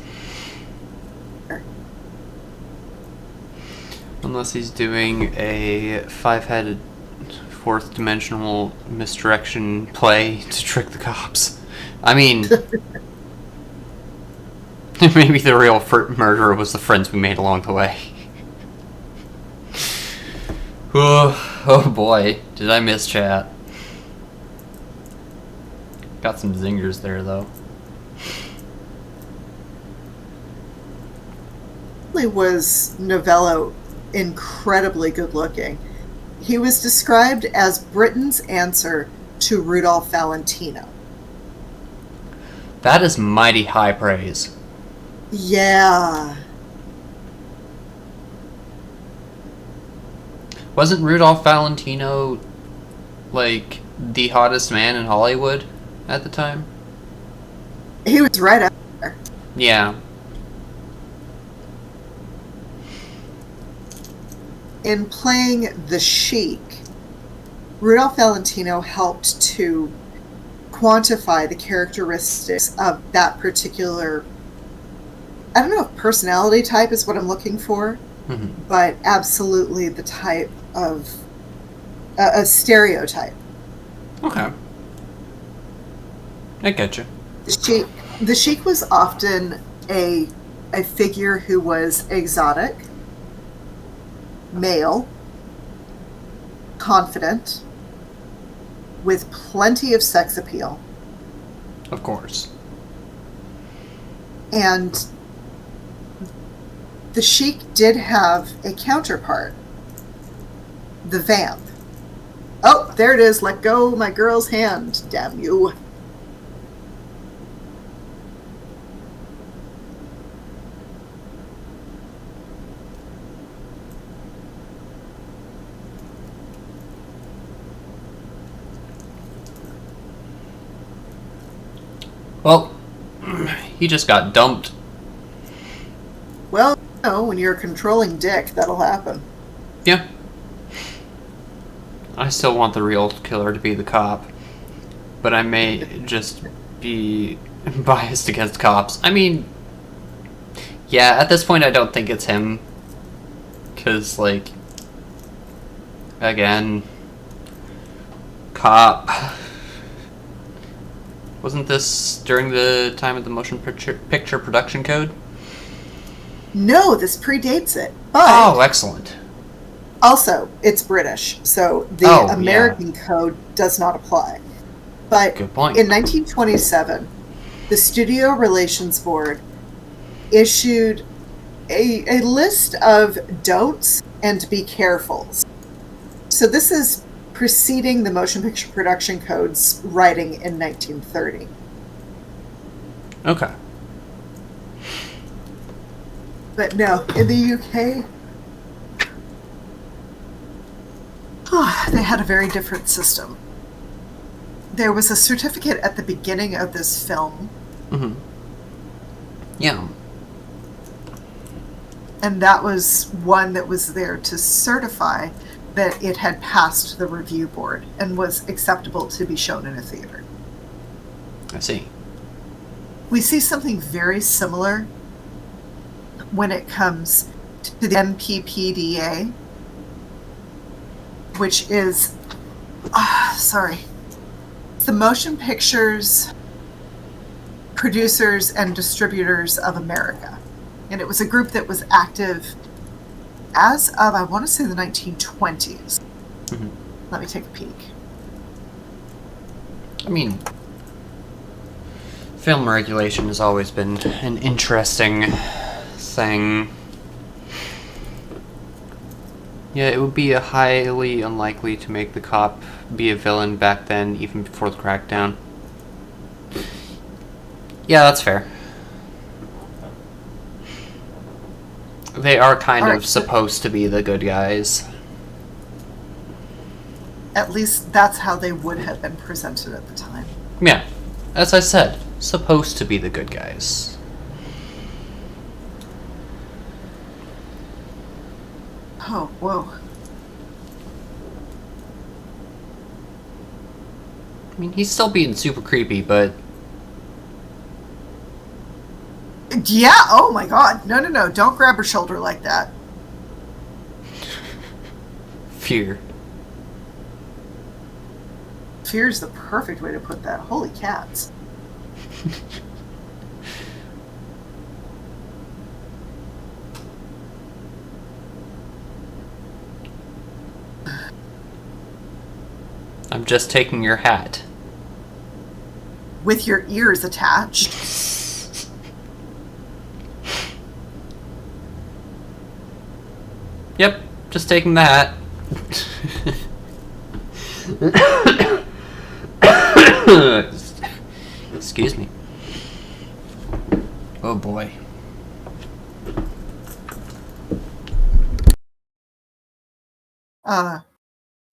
Unless he's doing a 5-headed, fourth-dimensional misdirection play to trick the cops. I mean, maybe the real murderer was the friends we made along the way. Oh boy, did I miss chat. Got some zingers there, though. Was Novello incredibly good looking? He was described as Britain's answer to Rudolph Valentino. That is mighty high praise. Yeah. Wasn't Rudolph Valentino, like, the hottest man in Hollywood at the time? He was right up there. Yeah. In playing the Sheik, Rudolph Valentino helped to quantify the characteristics of that particular, I don't know if personality type is what I'm looking for, but absolutely the type of a stereotype. Okay. I get you. The Sheik was often a figure who was exotic, male, confident, with plenty of sex appeal. Of course. And the Sheik did have a counterpart, the Vamp. Oh, there it is. Let go my girl's hand, damn you. Well, he just got dumped. Well, you know, when you're a controlling dick, that'll happen. Yeah. I still want the real killer to be the cop, but I may just be biased against cops. I mean, yeah, at this point I don't think it's him, because, like, again, cop. Wasn't this during the time of the motion picture production code? No, this predates it. But Oh, excellent. also, it's British, so the American code does not apply. But Good point. in 1927, the Studio Relations Board issued a list of don'ts and be carefuls. So this is preceding the Motion Picture Production Code's writing in 1930. Okay. But no, in the UK, they had a very different system. There was a certificate at the beginning of this film. Mm-hmm. Yeah. And that was one that was there to certify that it had passed the review board and was acceptable to be shown in a theater. I see. We see something very similar when it comes to the MPPDA, which is, the Motion Pictures Producers and Distributors of America. And it was a group that was active as of, I want to say, the 1920s. Mm-hmm. Let me take a peek. I mean, film regulation has always been an interesting thing. Yeah, it would be highly unlikely to make the cop be a villain back then, even before the crackdown. Yeah, that's fair. They are kind of supposed to be the good guys. At least that's how they would have been presented at the time. Yeah, as I said, supposed to be the good guys. Oh, whoa. I mean, he's still being super creepy, but... Yeah, oh my god. No. Don't grab her shoulder like that. Fear. Fear is the perfect way to put that. Holy cats. I'm just taking your hat. With your ears attached. Yep, just taking the hat. Excuse me. Oh boy.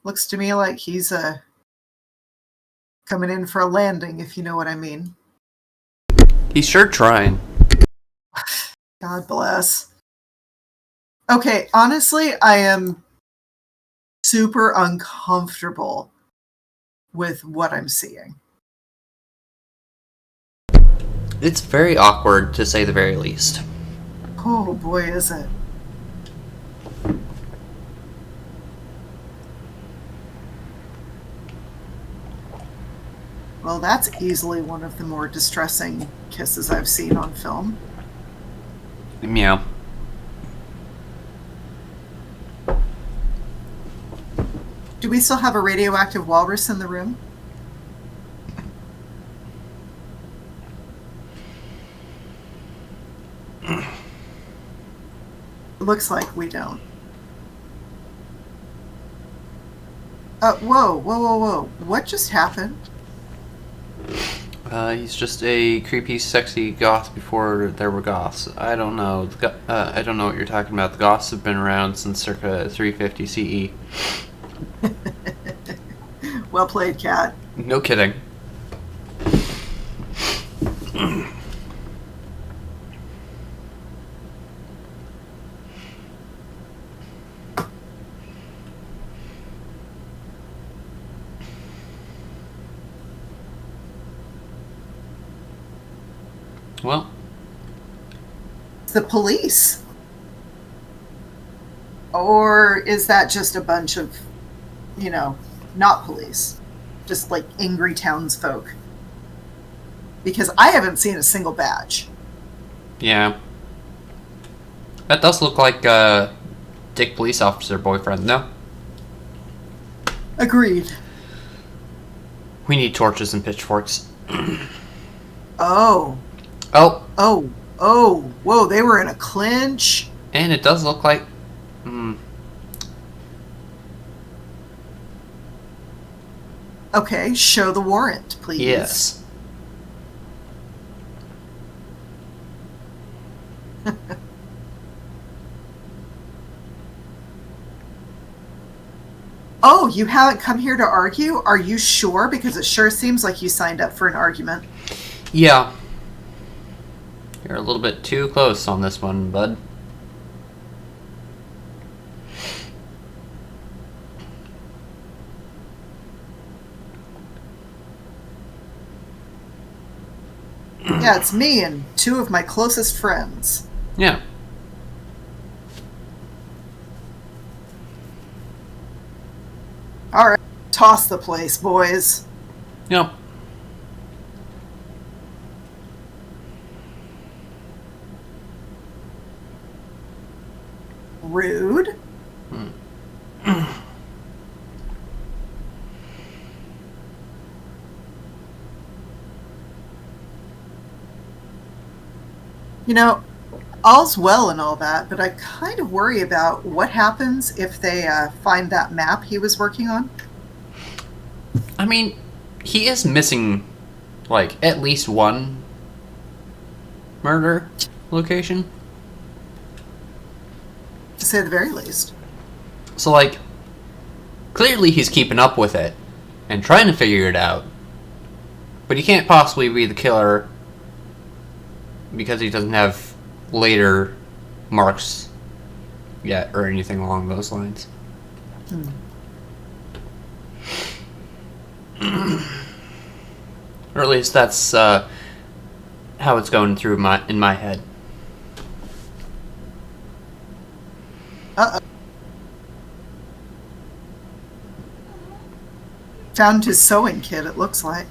Looks to me like he's coming in for a landing, if you know what I mean. He's sure trying. God bless. Okay, honestly, I am super uncomfortable with what I'm seeing. It's very awkward, to say the very least. Oh boy, is it. Well, that's easily one of the more distressing kisses I've seen on film. Yeah. Do we still have a radioactive walrus in the room? Looks like we don't. Whoa. What just happened? He's just a creepy, sexy goth before there were goths. I don't know. I don't know what you're talking about. The goths have been around since circa 350 CE. Well played, Cat. No kidding. Well, The police? Or is that just a bunch of, not police? Just like angry townsfolk? Because I haven't seen a single badge. yeah. That does look like Dick police officer boyfriend, no? Agreed. We need torches and pitchforks. Oh. Oh, Oh. Oh. Whoa, they were in a clinch. and it does look like... Okay, show the warrant, please. Yes. Oh, you haven't come here to argue? Are you sure? Because it sure seems like you signed up for an argument. Yeah. You're a little bit too close on this one, bud. Yeah, it's me and two of my closest friends. Yeah. All right, toss the place, boys. Yep. Rude. You know, all's well and all that, but I kind of worry about what happens if they find that map he was working on. I mean, he is missing, like, at least one murder location. To say the very least. So, like, clearly he's keeping up with it and trying to figure it out. But he can't possibly be the killer because he doesn't have later marks yet or anything along those lines. Or at least that's how it's going through in my head. Uh-oh. Found his sewing kit, it looks like.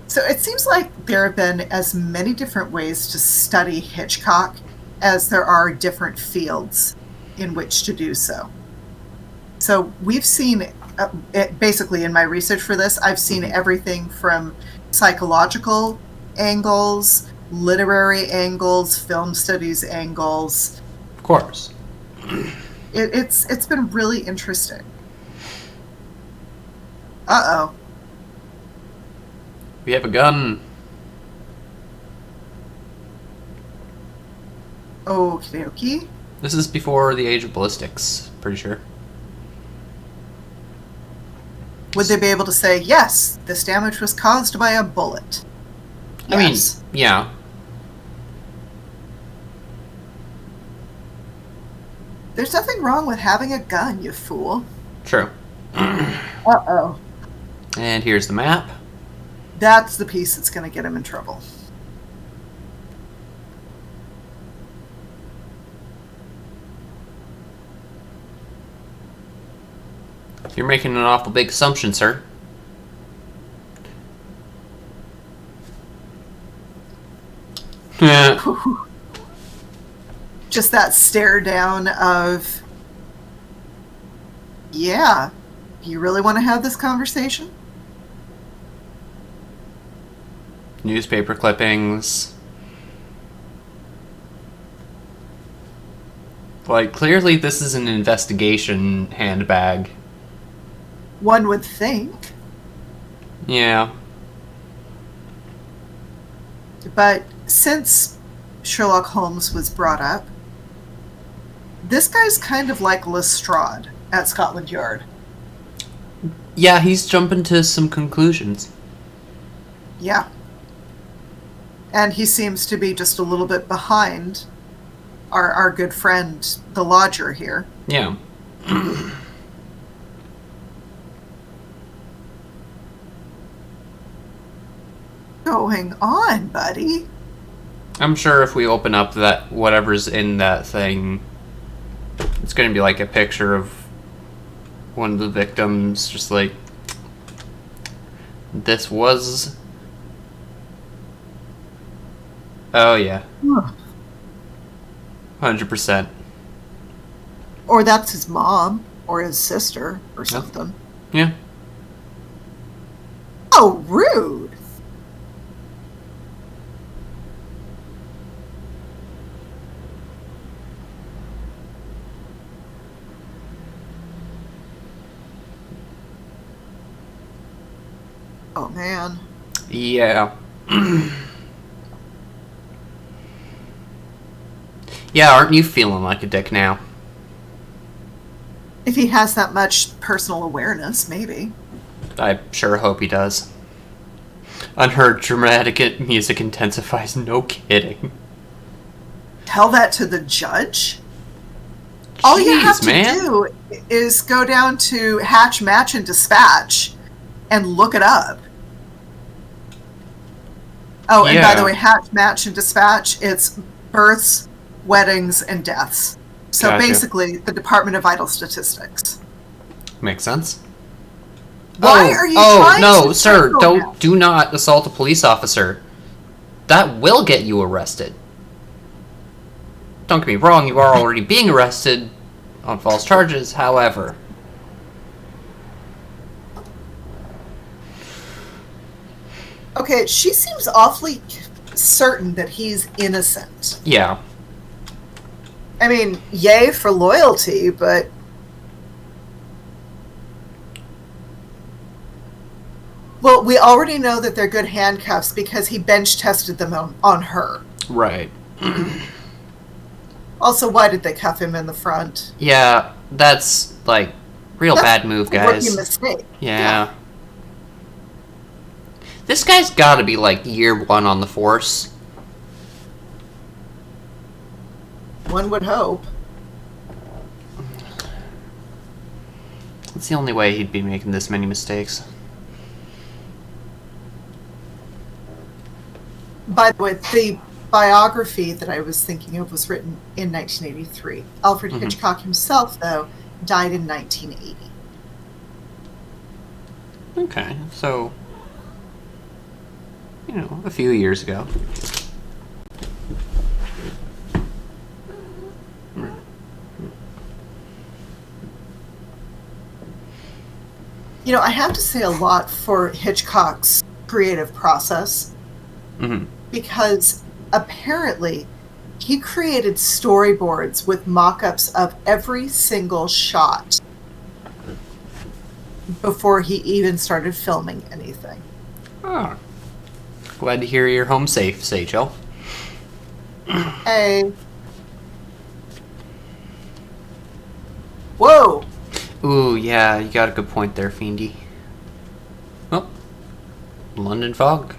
So it seems like there have been as many different ways to study Hitchcock as there are different fields in which to do so. So we've seen, basically in my research for this, I've seen everything from psychological angles, literary angles, film studies angles. Of course. It's been really interesting. Uh-oh. We have a gun. Okie dokie. This is before the age of ballistics, pretty sure. Would they be able to say, yes, this damage was caused by a bullet? I mean, yeah. There's nothing wrong with having a gun, you fool. True. Uh-oh. And here's the map. That's the piece that's going to get him in trouble. You're making an awful big assumption, sir. Just that stare down of, yeah, you really want to have this conversation? Newspaper clippings. Like, clearly this is an investigation handbag. One would think. Yeah. But since Sherlock Holmes was brought up, this guy's kind of like Lestrade at Scotland Yard. Yeah, he's jumping to some conclusions. Yeah. And he seems to be just a little bit behind our good friend, the lodger here. Yeah. Going on, buddy? I'm sure if we open up that whatever's in that thing, it's going to be like a picture of one of the victims, just like, this was... Oh, yeah. 100%. Or that's his mom, or his sister, or something. Yeah. Oh, rude. Oh, man. Yeah. Yeah, aren't you feeling like a dick now? If he has that much personal awareness, maybe. I sure hope he does. Unheard dramatic music intensifies, no kidding. Tell that to the judge? All you have to do is go down to Hatch, Match, and Dispatch and look it up. Oh, and by the way, Hatch, Match, and Dispatch, it's births, weddings, and deaths. So basically, the Department of Vital Statistics. Makes sense. Why are you trying no, sir, do not assault a police officer. That will get you arrested. Don't get me wrong, you are already being arrested on false charges, however. Okay, she seems awfully certain that he's innocent. Yeah. I mean, yay for loyalty, but... Well, we already know that they're good handcuffs because he bench tested them on her. Right. Also, why did they cuff him in the front? Yeah, that's, like, that's bad move, guys. Rookie mistake. Yeah. This guy's gotta be, like, year one on the force. One would hope. That's the only way he'd be making this many mistakes. By the way, the biography that I was thinking of was written in 1983. Alfred Hitchcock himself, though, died in 1980. Okay, so, you know, a few years ago. You know, I have to say a lot for Hitchcock's creative process. Because apparently he created storyboards with mock-ups of every single shot before he even started filming anything. Oh. Glad to hear you're home safe, Sachel. Hey. Whoa! Ooh, yeah, you got a good point there, Fiendy. Oh. London fog.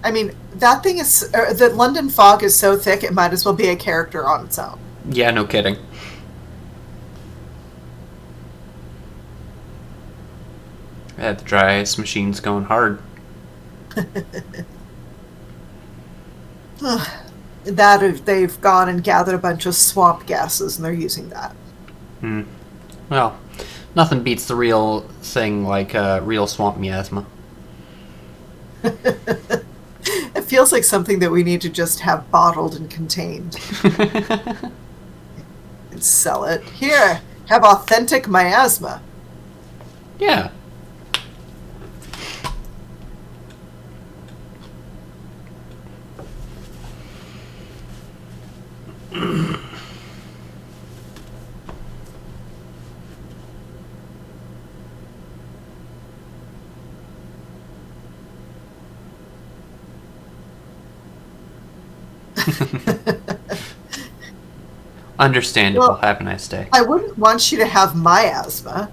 I mean, that thing is... the London fog is so thick, it might as well be a character on its own. Yeah, no kidding. Yeah, the dry ice machine's going hard. They've gone and gathered a bunch of swamp gases, and they're using that. Well, nothing beats the real thing like real swamp miasma. It feels like something that we need to just have bottled and contained. And sell it. Here, have authentic miasma. Yeah. Understandable. Well, have a nice day. I wouldn't want you to have miasma.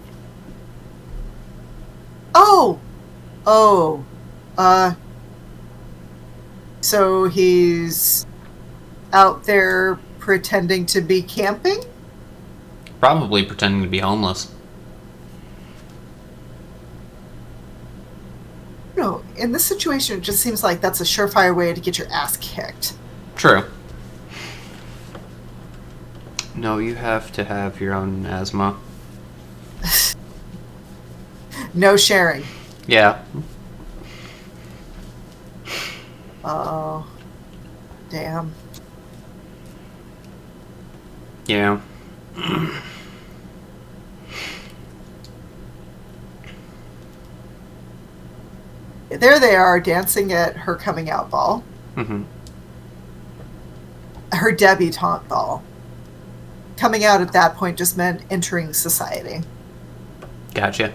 So he's out there pretending to be camping? Probably pretending to be homeless. No, in this situation, it just seems like that's a surefire way to get your ass kicked. True. No, you have to have your own asthma. No sharing. Yeah. Oh, damn. Yeah. There they are, dancing at her coming out ball. Mm-hmm. Her debutante ball. Coming out at that point just meant entering society. Gotcha.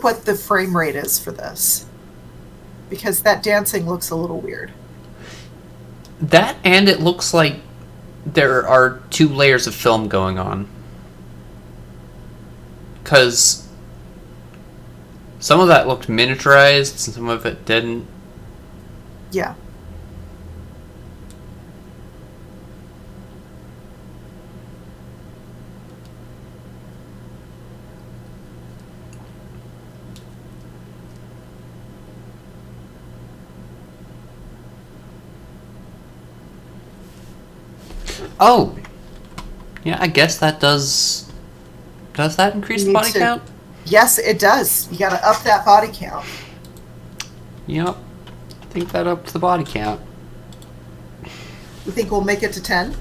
What the frame rate is for this. Because that dancing looks a little weird. That, and it looks like there are 2 layers of film going on. Because some of that looked miniaturized, and some of it didn't. Yeah. Oh! Yeah, I guess that does... Does that increase the body count? Yes, it does. You gotta up that body count. Yep. I think that upped the body count. You think we'll make it to 10?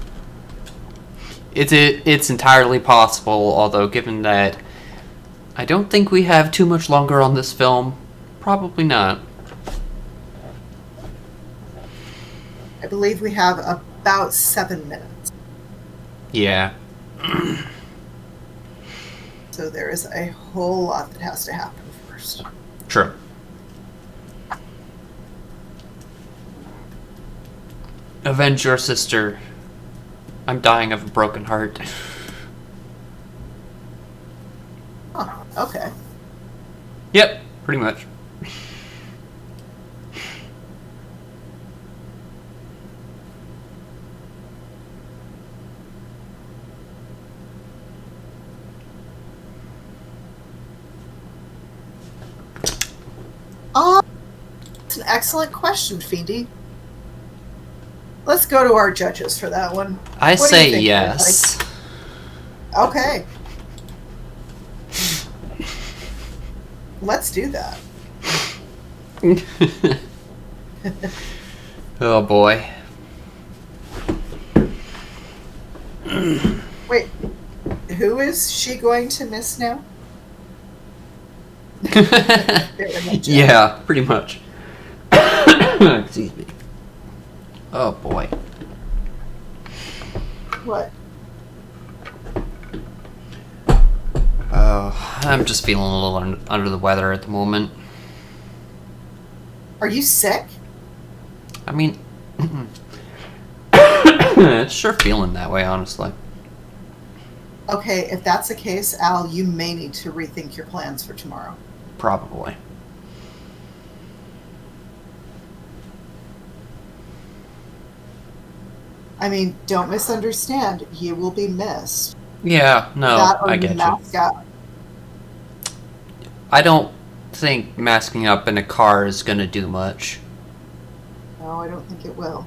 It's entirely possible, although given that I don't think we have too much longer on this film, probably not. I believe we have about 7 minutes. Yeah. So there is a whole lot that has to happen first. True. Avenge your sister. I'm dying of a broken heart. Oh, okay. Yep, pretty much. That's an excellent question, Fiendy. Let's go to our judges for that one. I What do you say think, yes. Okay. Let's do that. Oh boy. Wait, who is she going to miss now? Yeah, pretty much. Excuse me. Oh boy. What? Oh, I'm just feeling a little under the weather at the moment. Are you sick? I mean, it's sure feeling that way, honestly. Okay, if that's the case, Al, you may need to rethink your plans for tomorrow. Probably. I mean, don't misunderstand. You will be missed. Yeah, no, That or I you get mask you. up. I don't think masking up in a car is gonna do much. No, I don't think it will.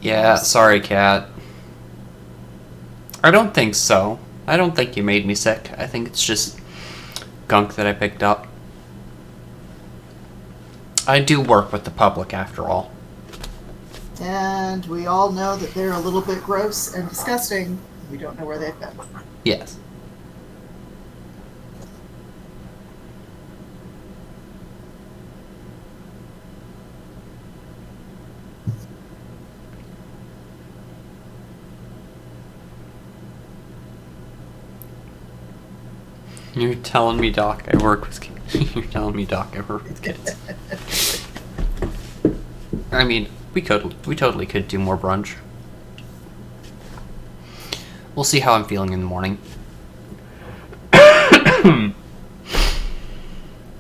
Yeah, sorry, Kat. I don't think so. I don't think you made me sick. I think it's just gunk that I picked up. I do work with the public, after all. And we all know that they're a little bit gross and disgusting. We don't know where they've been. Yes. You're telling me, Doc, I work with kids. You're telling me, Doc, I work with kids. I mean, we totally could do more brunch. We'll see how I'm feeling in the morning.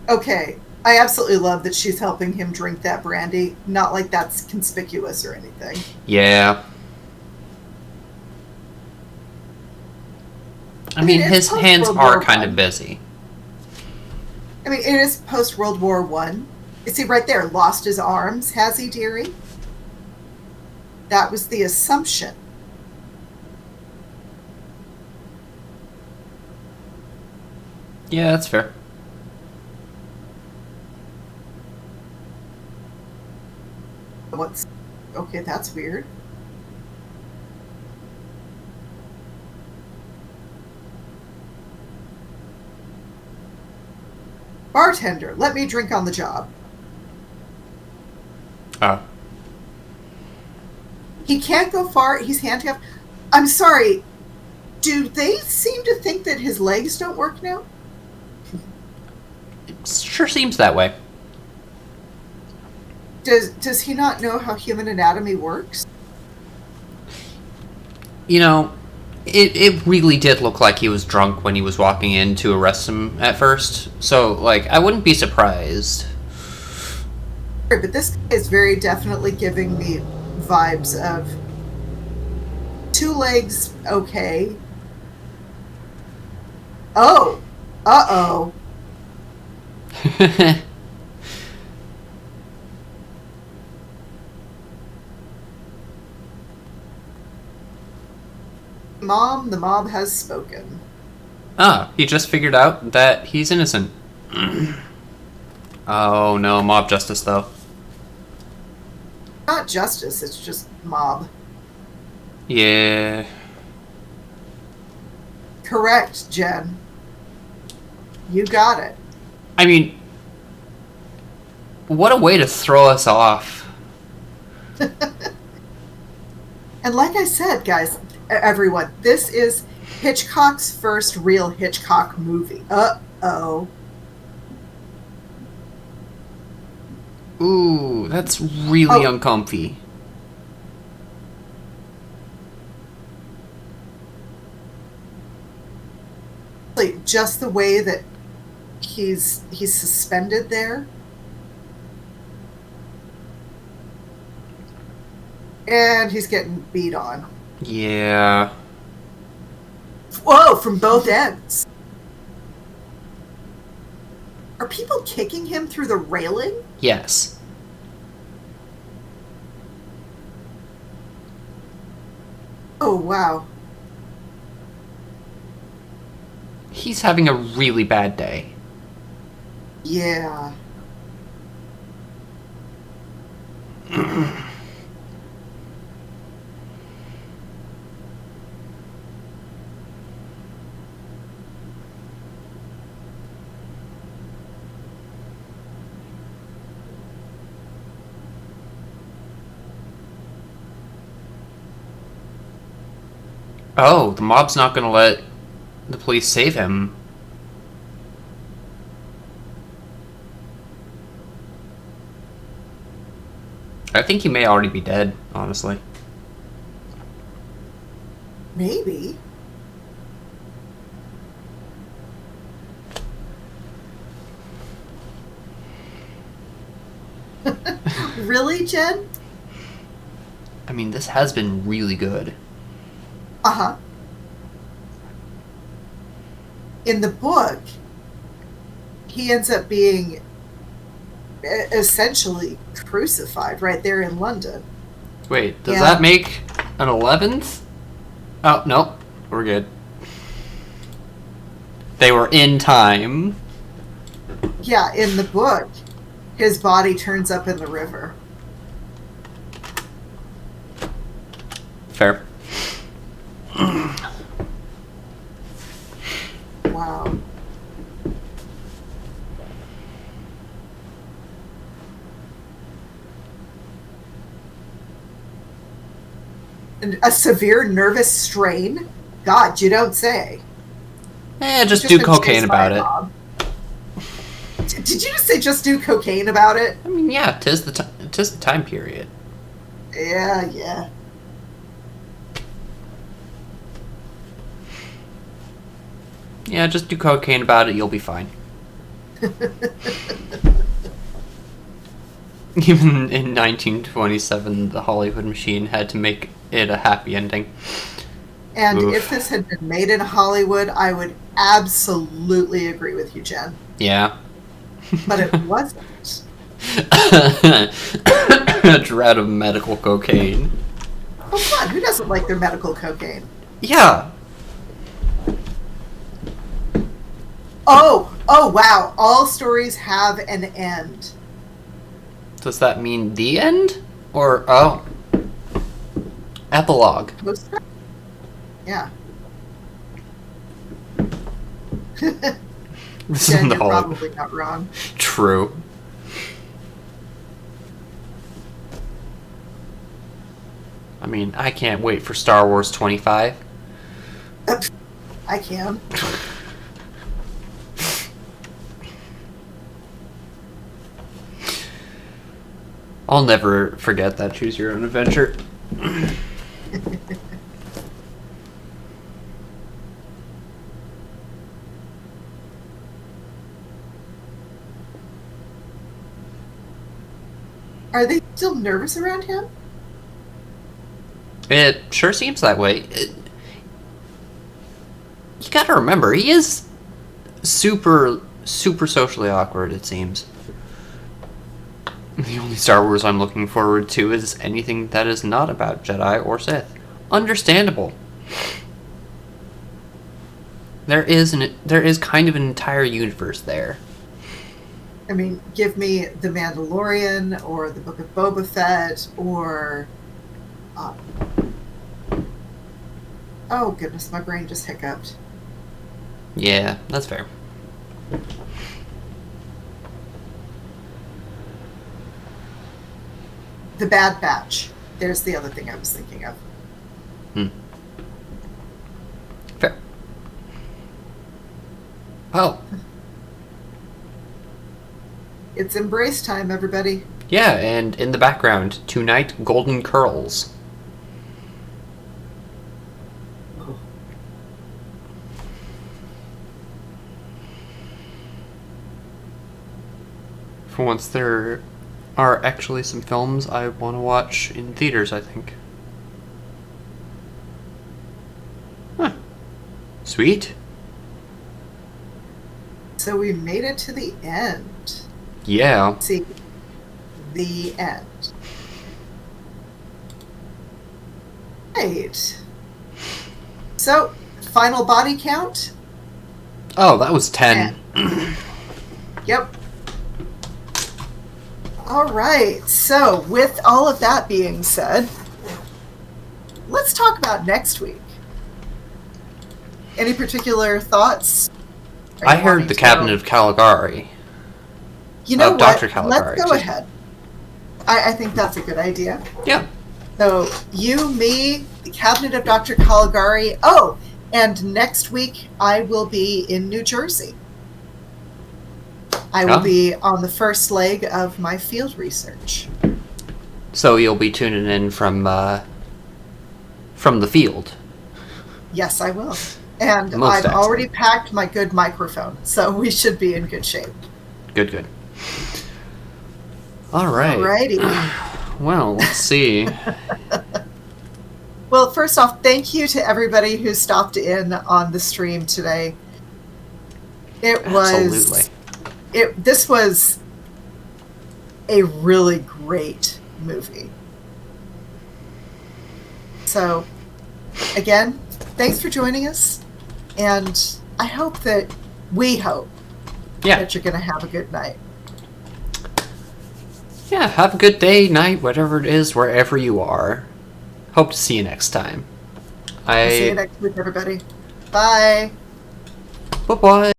Okay, I absolutely love that she's helping him drink that brandy. Not like that's conspicuous or anything. Yeah. I mean, it's his hands post-World are War kind I. of busy. I mean, it is post-World War One. You see right there, lost his arms, has he, dearie? That was the assumption. Yeah, that's fair. What's... Okay, that's weird. Bartender, let me drink on the job. Oh. He can't go far. He's handicapped. I'm sorry. Do they seem to think that his legs don't work now? It sure seems that way. Does he not know how human anatomy works? You know, it really did look like he was drunk when he was walking in to arrest him at first. So, like, I wouldn't be surprised. But this is very definitely giving me vibes of two legs, okay. Oh. Uh-oh. Mom, the mob has spoken. He just figured out that he's innocent. Oh no, mob justice though. Not justice, it's just mob. Yeah. Correct, Jen. You got it. I mean, what a way to throw us off. And like I said, guys, everyone, this is Hitchcock's first real Hitchcock movie. Uh-oh. Ooh, that's really uncomfy. Like, just the way that he's suspended there. And he's getting beat on. Yeah. Whoa, from both ends. Are people kicking him through the railing? Yes. Oh, wow. He's having a really bad day. Yeah. Oh, the mob's not gonna let the police save him. I think he may already be dead, honestly. Maybe. Really, Jen? I mean, this has been really good. Uh-huh. In the book, he ends up being essentially crucified right there in London. Wait, does that make an 11th? Oh, nope. We're good. They were in time. Yeah, in the book, his body turns up in the river. Fair. Wow. And a severe nervous strain? God, you don't say. Just do cocaine about it. Did you just say just do cocaine about it? I mean, yeah, tis the time period. Yeah. Yeah, just do cocaine about it, you'll be fine. Even in 1927, the Hollywood machine had to make it a happy ending. And Oof. if this had been made in Hollywood, I would absolutely agree with you, Jen. Yeah. But it wasn't. A dread of medical cocaine. Oh, come on. Who doesn't like their medical cocaine? Yeah. Oh, wow. All stories have an end. Does that mean the end? Or, oh. Epilogue. Yeah. This Jen, is you're the whole... probably not wrong. True. I mean, I can't wait for Star Wars 25. I can. I'll never forget that Choose Your Own Adventure. Are they still nervous around him? It sure seems that way. You gotta remember, he is super socially awkward, it seems. The only Star Wars I'm looking forward to is anything that is not about Jedi or Sith. Understandable. There is kind of an entire universe there. I mean, give me The Mandalorian or The Book of Boba Fett or... oh, goodness, my brain just hiccuped. Yeah, that's fair. The Bad Batch. There's the other thing I was thinking of. Fair. Oh. It's embrace time, everybody. Yeah, and in the background, tonight, Golden Curls. For once, there are actually some films I want to watch in theaters, I think. Huh. Sweet. So we made it to the end. Yeah. See, the end. Right. So, final body count? Oh, that was 10. Yep. All right. So, with all of that being said, let's talk about next week. Any particular thoughts? I heard the Cabinet of Caligari. You know what? Dr. Caligari. Let's go ahead. I think that's a good idea. Yeah. So, you, me, the Cabinet of Dr. Caligari. Oh, and next week I will be in New Jersey. I will be on the first leg of my field research. So you'll be tuning in from the field. Yes, I will. And Most I've excellent. already packed my good microphone, so we should be in good shape. Good. All right. Alrighty. Well, let's see. Well, first off, thank you to everybody who stopped in on the stream today. Absolutely. This was a really great movie. So, again, thanks for joining us, and I hope that that you're going to have a good night. Yeah, have a good day, night, whatever it is, wherever you are. Hope to see you next time. See you next week, everybody. Bye. Bye-bye.